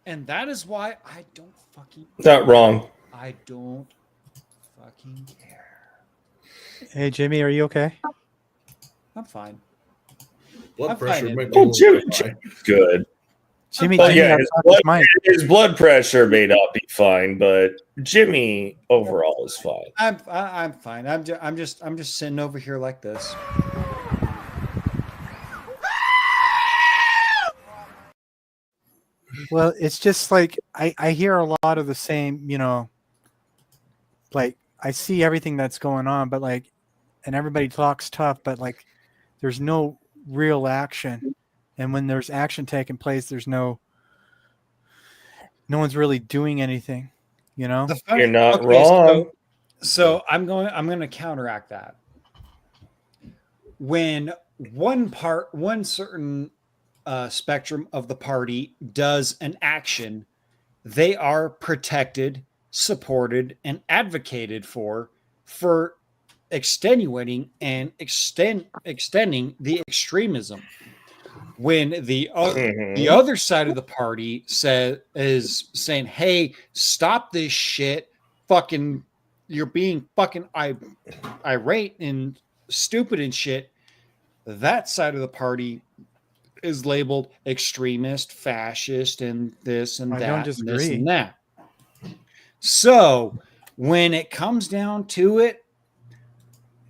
And that is why I don't fucking. Not wrong. I don't fucking care. Hey, Jimmy, are you okay? I'm fine. Blood I'm pressure fine. might be a little high. Good. Jimmy, Well, Jimmy, yeah, mine. his blood pressure may not be fine, but Jimmy overall is fine. I'm fine. I'm just sitting over here like this. Well, it's just like I hear a lot of the same, like I see everything that's going on, but like, and everybody talks tough, but like there's no real action. And when there's action taking place, there's no one's really doing anything, You're not Okay, wrong. So I'm going to counteract that. When one certain spectrum of the party does an action, they are protected, supported, and advocated for extenuating and extending the extremism. when the other side of the party is saying, "Hey, stop this shit! Fucking, you're being fucking irate and stupid and shit." That side of the party is labeled extremist, fascist, and this and I that, don't and this disagree. and that. So when it comes down to it,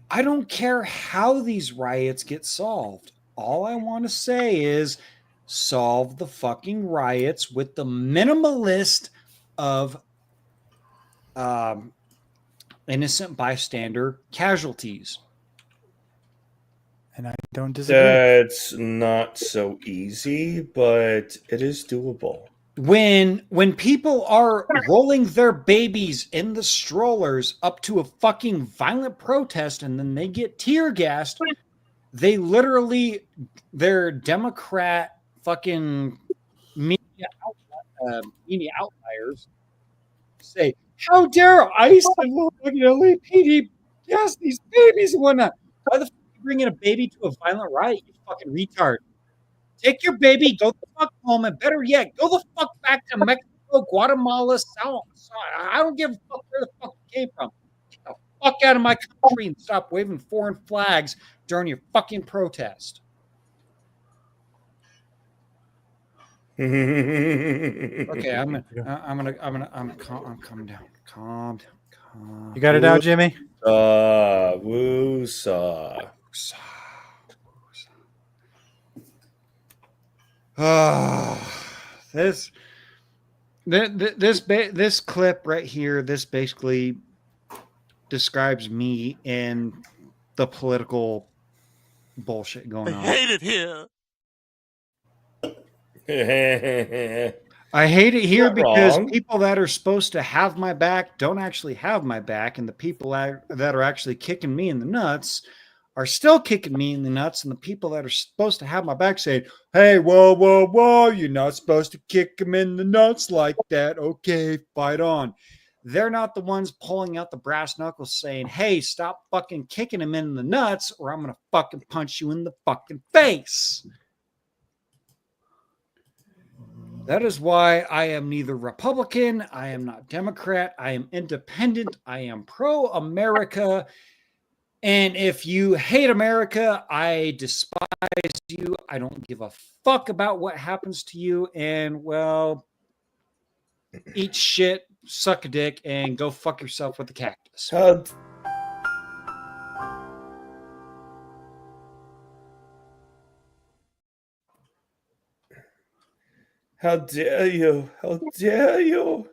I don't care how these riots get solved. All I want to say is solve the fucking riots with the minimalist of innocent bystander casualties. And I don't disagree. That's not so easy, but it is doable. When people are rolling their babies in the strollers up to a fucking violent protest and then they get tear gassed, they literally, their Democrat fucking media outliers say, "How dare ICE and fucking LAPD gas these babies and whatnot? Why the fuck are you bringing a baby to a violent riot, you fucking retard? Take your baby, go the fuck home, and better yet, go the fuck back to Mexico, Guatemala, South. I don't give a fuck where the fuck you came from. Get the fuck out of my country and stop waving foreign flags during your fucking protest." Okay, I'm coming down. Calm down. You got it out, Jimmy? Woosa. This clip right here, this basically describes me and the political bullshit going on. I hate it here. I hate it here Not because wrong. people that are supposed to have my back don't actually have my back, and the people that are actually kicking me in the nuts are still kicking me in the nuts, and the people that are supposed to have my back saying, "Hey, whoa, you're not supposed to kick them in the nuts like that. Okay, fight on." They're not the ones pulling out the brass knuckles saying, "Hey, stop fucking kicking him in the nuts or I'm going to fucking punch you in the fucking face." That is why I am neither Republican, I am not Democrat, I am independent, I am pro-America. And if you hate America, I despise you. I don't give a fuck about what happens to you. And, well, eat shit, suck a dick, and go fuck yourself with a cactus. How dare you? How dare you?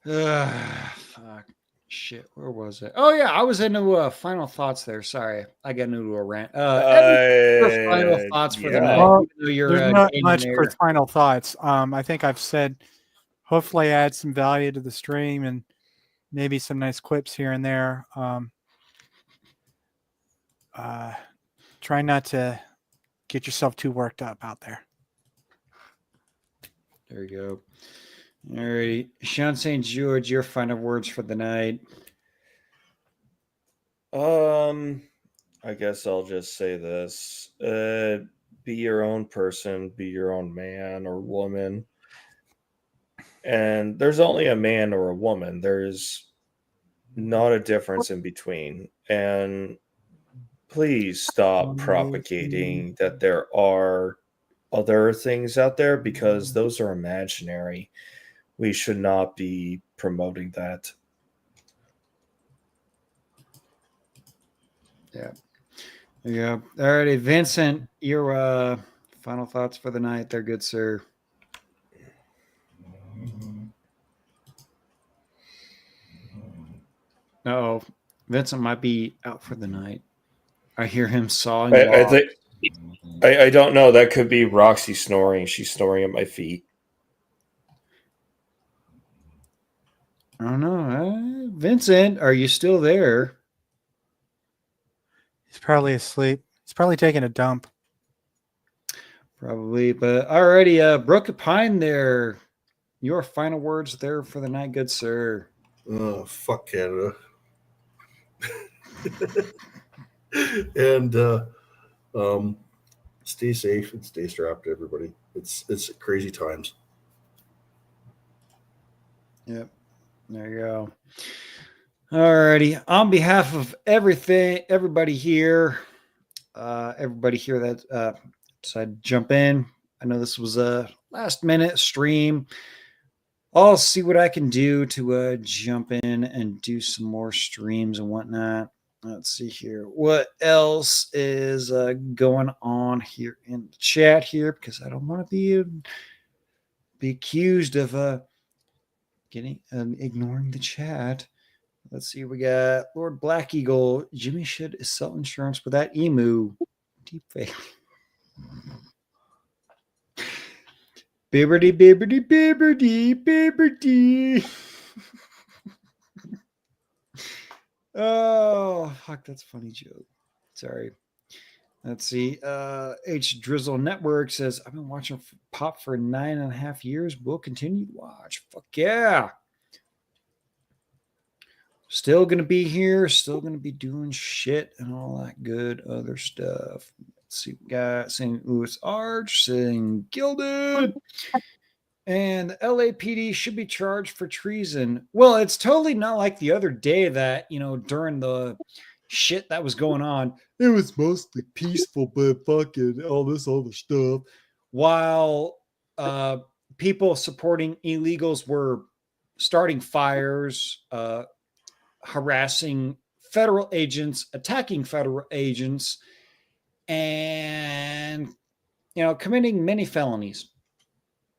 Fuck. Shit, where was it? Oh, yeah, I was into final thoughts there. Sorry, I got into a rant. Your final thoughts for the night. Well, You're, there's not gaining much there. for final thoughts. I think I've said, hopefully, I add some value to the stream and maybe some nice quips here and there. Try not to get yourself too worked up out there. There you go. All right, Sean St. George, your final words for the night. I guess I'll just say this. Be your own person, be your own man or woman. And there's only a man or a woman. There's not a difference in between. And please stop propagating that there are other things out there because those are imaginary. We should not be promoting that. Yeah. Yeah. All righty, Vincent, your final thoughts for the night. They're good, sir. No, Vincent might be out for the night. I hear him sawing. I don't know. That could be Roxy snoring. She's snoring at my feet. I don't know. Vincent, are you still there? He's probably asleep. He's probably taking a dump. Probably, but alrighty, Brooke Pine there. Your final words there for the night, good sir. Oh, fuck Canada. And Stay safe and stay strapped, everybody. It's crazy times. Yep. There you go. Alrighty. On behalf of everybody here that decided to jump in. I know this was a last minute stream. I'll see what I can do to jump in and do some more streams and whatnot. Let's see here. What else is going on here in the chat here? Because I don't want to be accused of ignoring the chat. Let's see. We got Lord Black Eagle. Jimmy should sell insurance for that emu. Deep fake. Bibberdy, bibberdy, bibberdy, bibberdy. Oh, fuck, that's a funny joke. Sorry. Let's see. H Drizzle Network says, I've been watching Pop for 9.5 years. We'll continue to watch. Fuck yeah. Still going to be here. Still going to be doing shit and all that good other stuff. Let's see. We got St. Louis Arch saying Gilded. And the LAPD should be charged for treason. Well, it's totally not like the other day that, during the shit that was going on, it was mostly peaceful, but fucking all this other stuff. While people supporting illegals were starting fires, harassing federal agents, attacking federal agents, and, committing many felonies.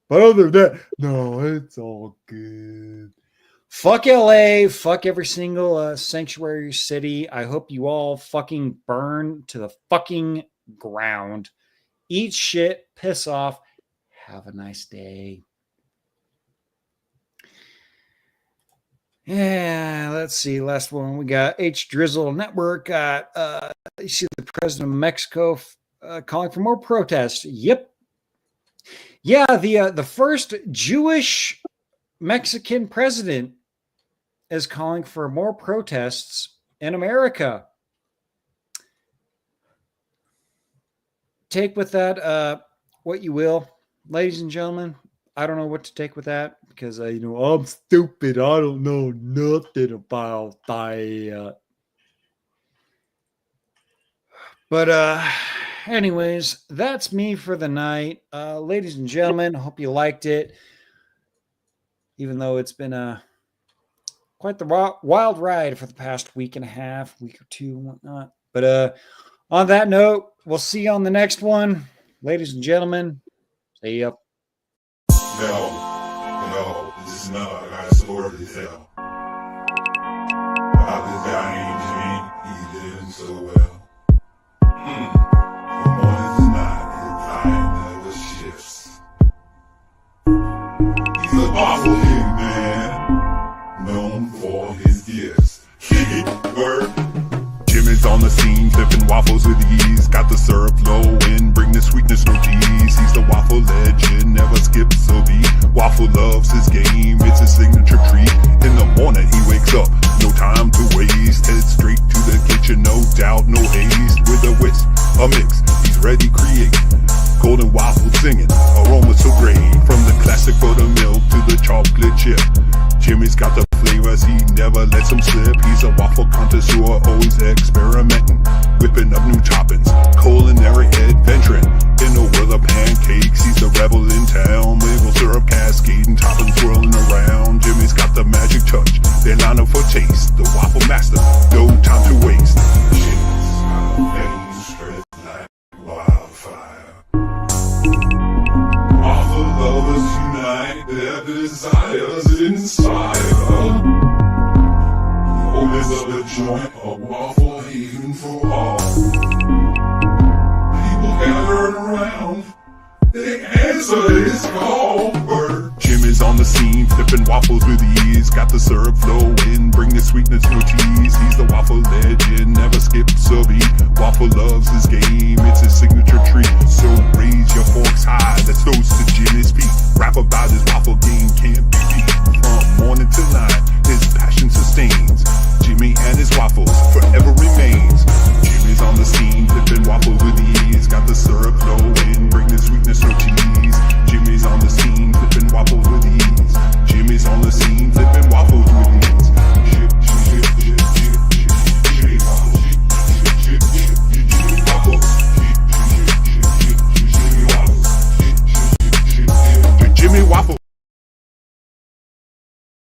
But other than that, no, it's all good. Fuck LA. Fuck every single sanctuary city. I hope you all fucking burn to the fucking ground. Eat shit. Piss off. Have a nice day. Yeah, let's see. Last one. We got H Drizzle Network. Got, you see the president of Mexico calling for more protests. Yep. Yeah, the first Jewish Mexican president is calling for more protests in America. Take with that what you will, ladies and gentlemen. I don't know what to take with that because I'm stupid. I don't know nothing about that. But anyways, that's me for the night. Ladies and gentlemen, I hope you liked it. Even though it's been quite the wild ride for the past week and a half, week or two and whatnot. But on that note, we'll see you on the next one. Ladies and gentlemen, see ya. No, this is not a story to tell. About this guy named Jimmy, he did so well. From morning to night, his vibe never shifts. He's a awful hitman, known for his gifts. Kick it, word. Jimmy's on the scene, flipping waffles with ease. Got the syrup low in, bring the sweetness, no tease. He's the waffle legend, never skips a beat. Waffle loves his game, it's his signature treat. In the morning he wakes up, no time to waste. Head straight to the kitchen, no doubt, no haste. With a whisk, a mix, he's ready create. Golden waffle singing, aroma so great. From the classic buttermilk to the chocolate chip, Jimmy's got the flavors, he never lets them slip. He's a waffle connoisseur, always experimenting, whipping up new toppings, culinary adventuring. In the world of pancakes, he's a rebel in town. Maple syrup cascading, toppings swirling around. Jimmy's got the magic touch, they're not for taste. The waffle master, no time to waste. Jimmy's spread like wildfire. Waffle lovers unite, their desires inspire. Always of a joint, a waffle haven for all. People gathered around, they answer his call. Jimmy's on the scene, flipping waffles with ease. Got the syrup flowing, bring the sweetness, no tease. He's the waffle legend, never skips a beat. Waffle loves his game,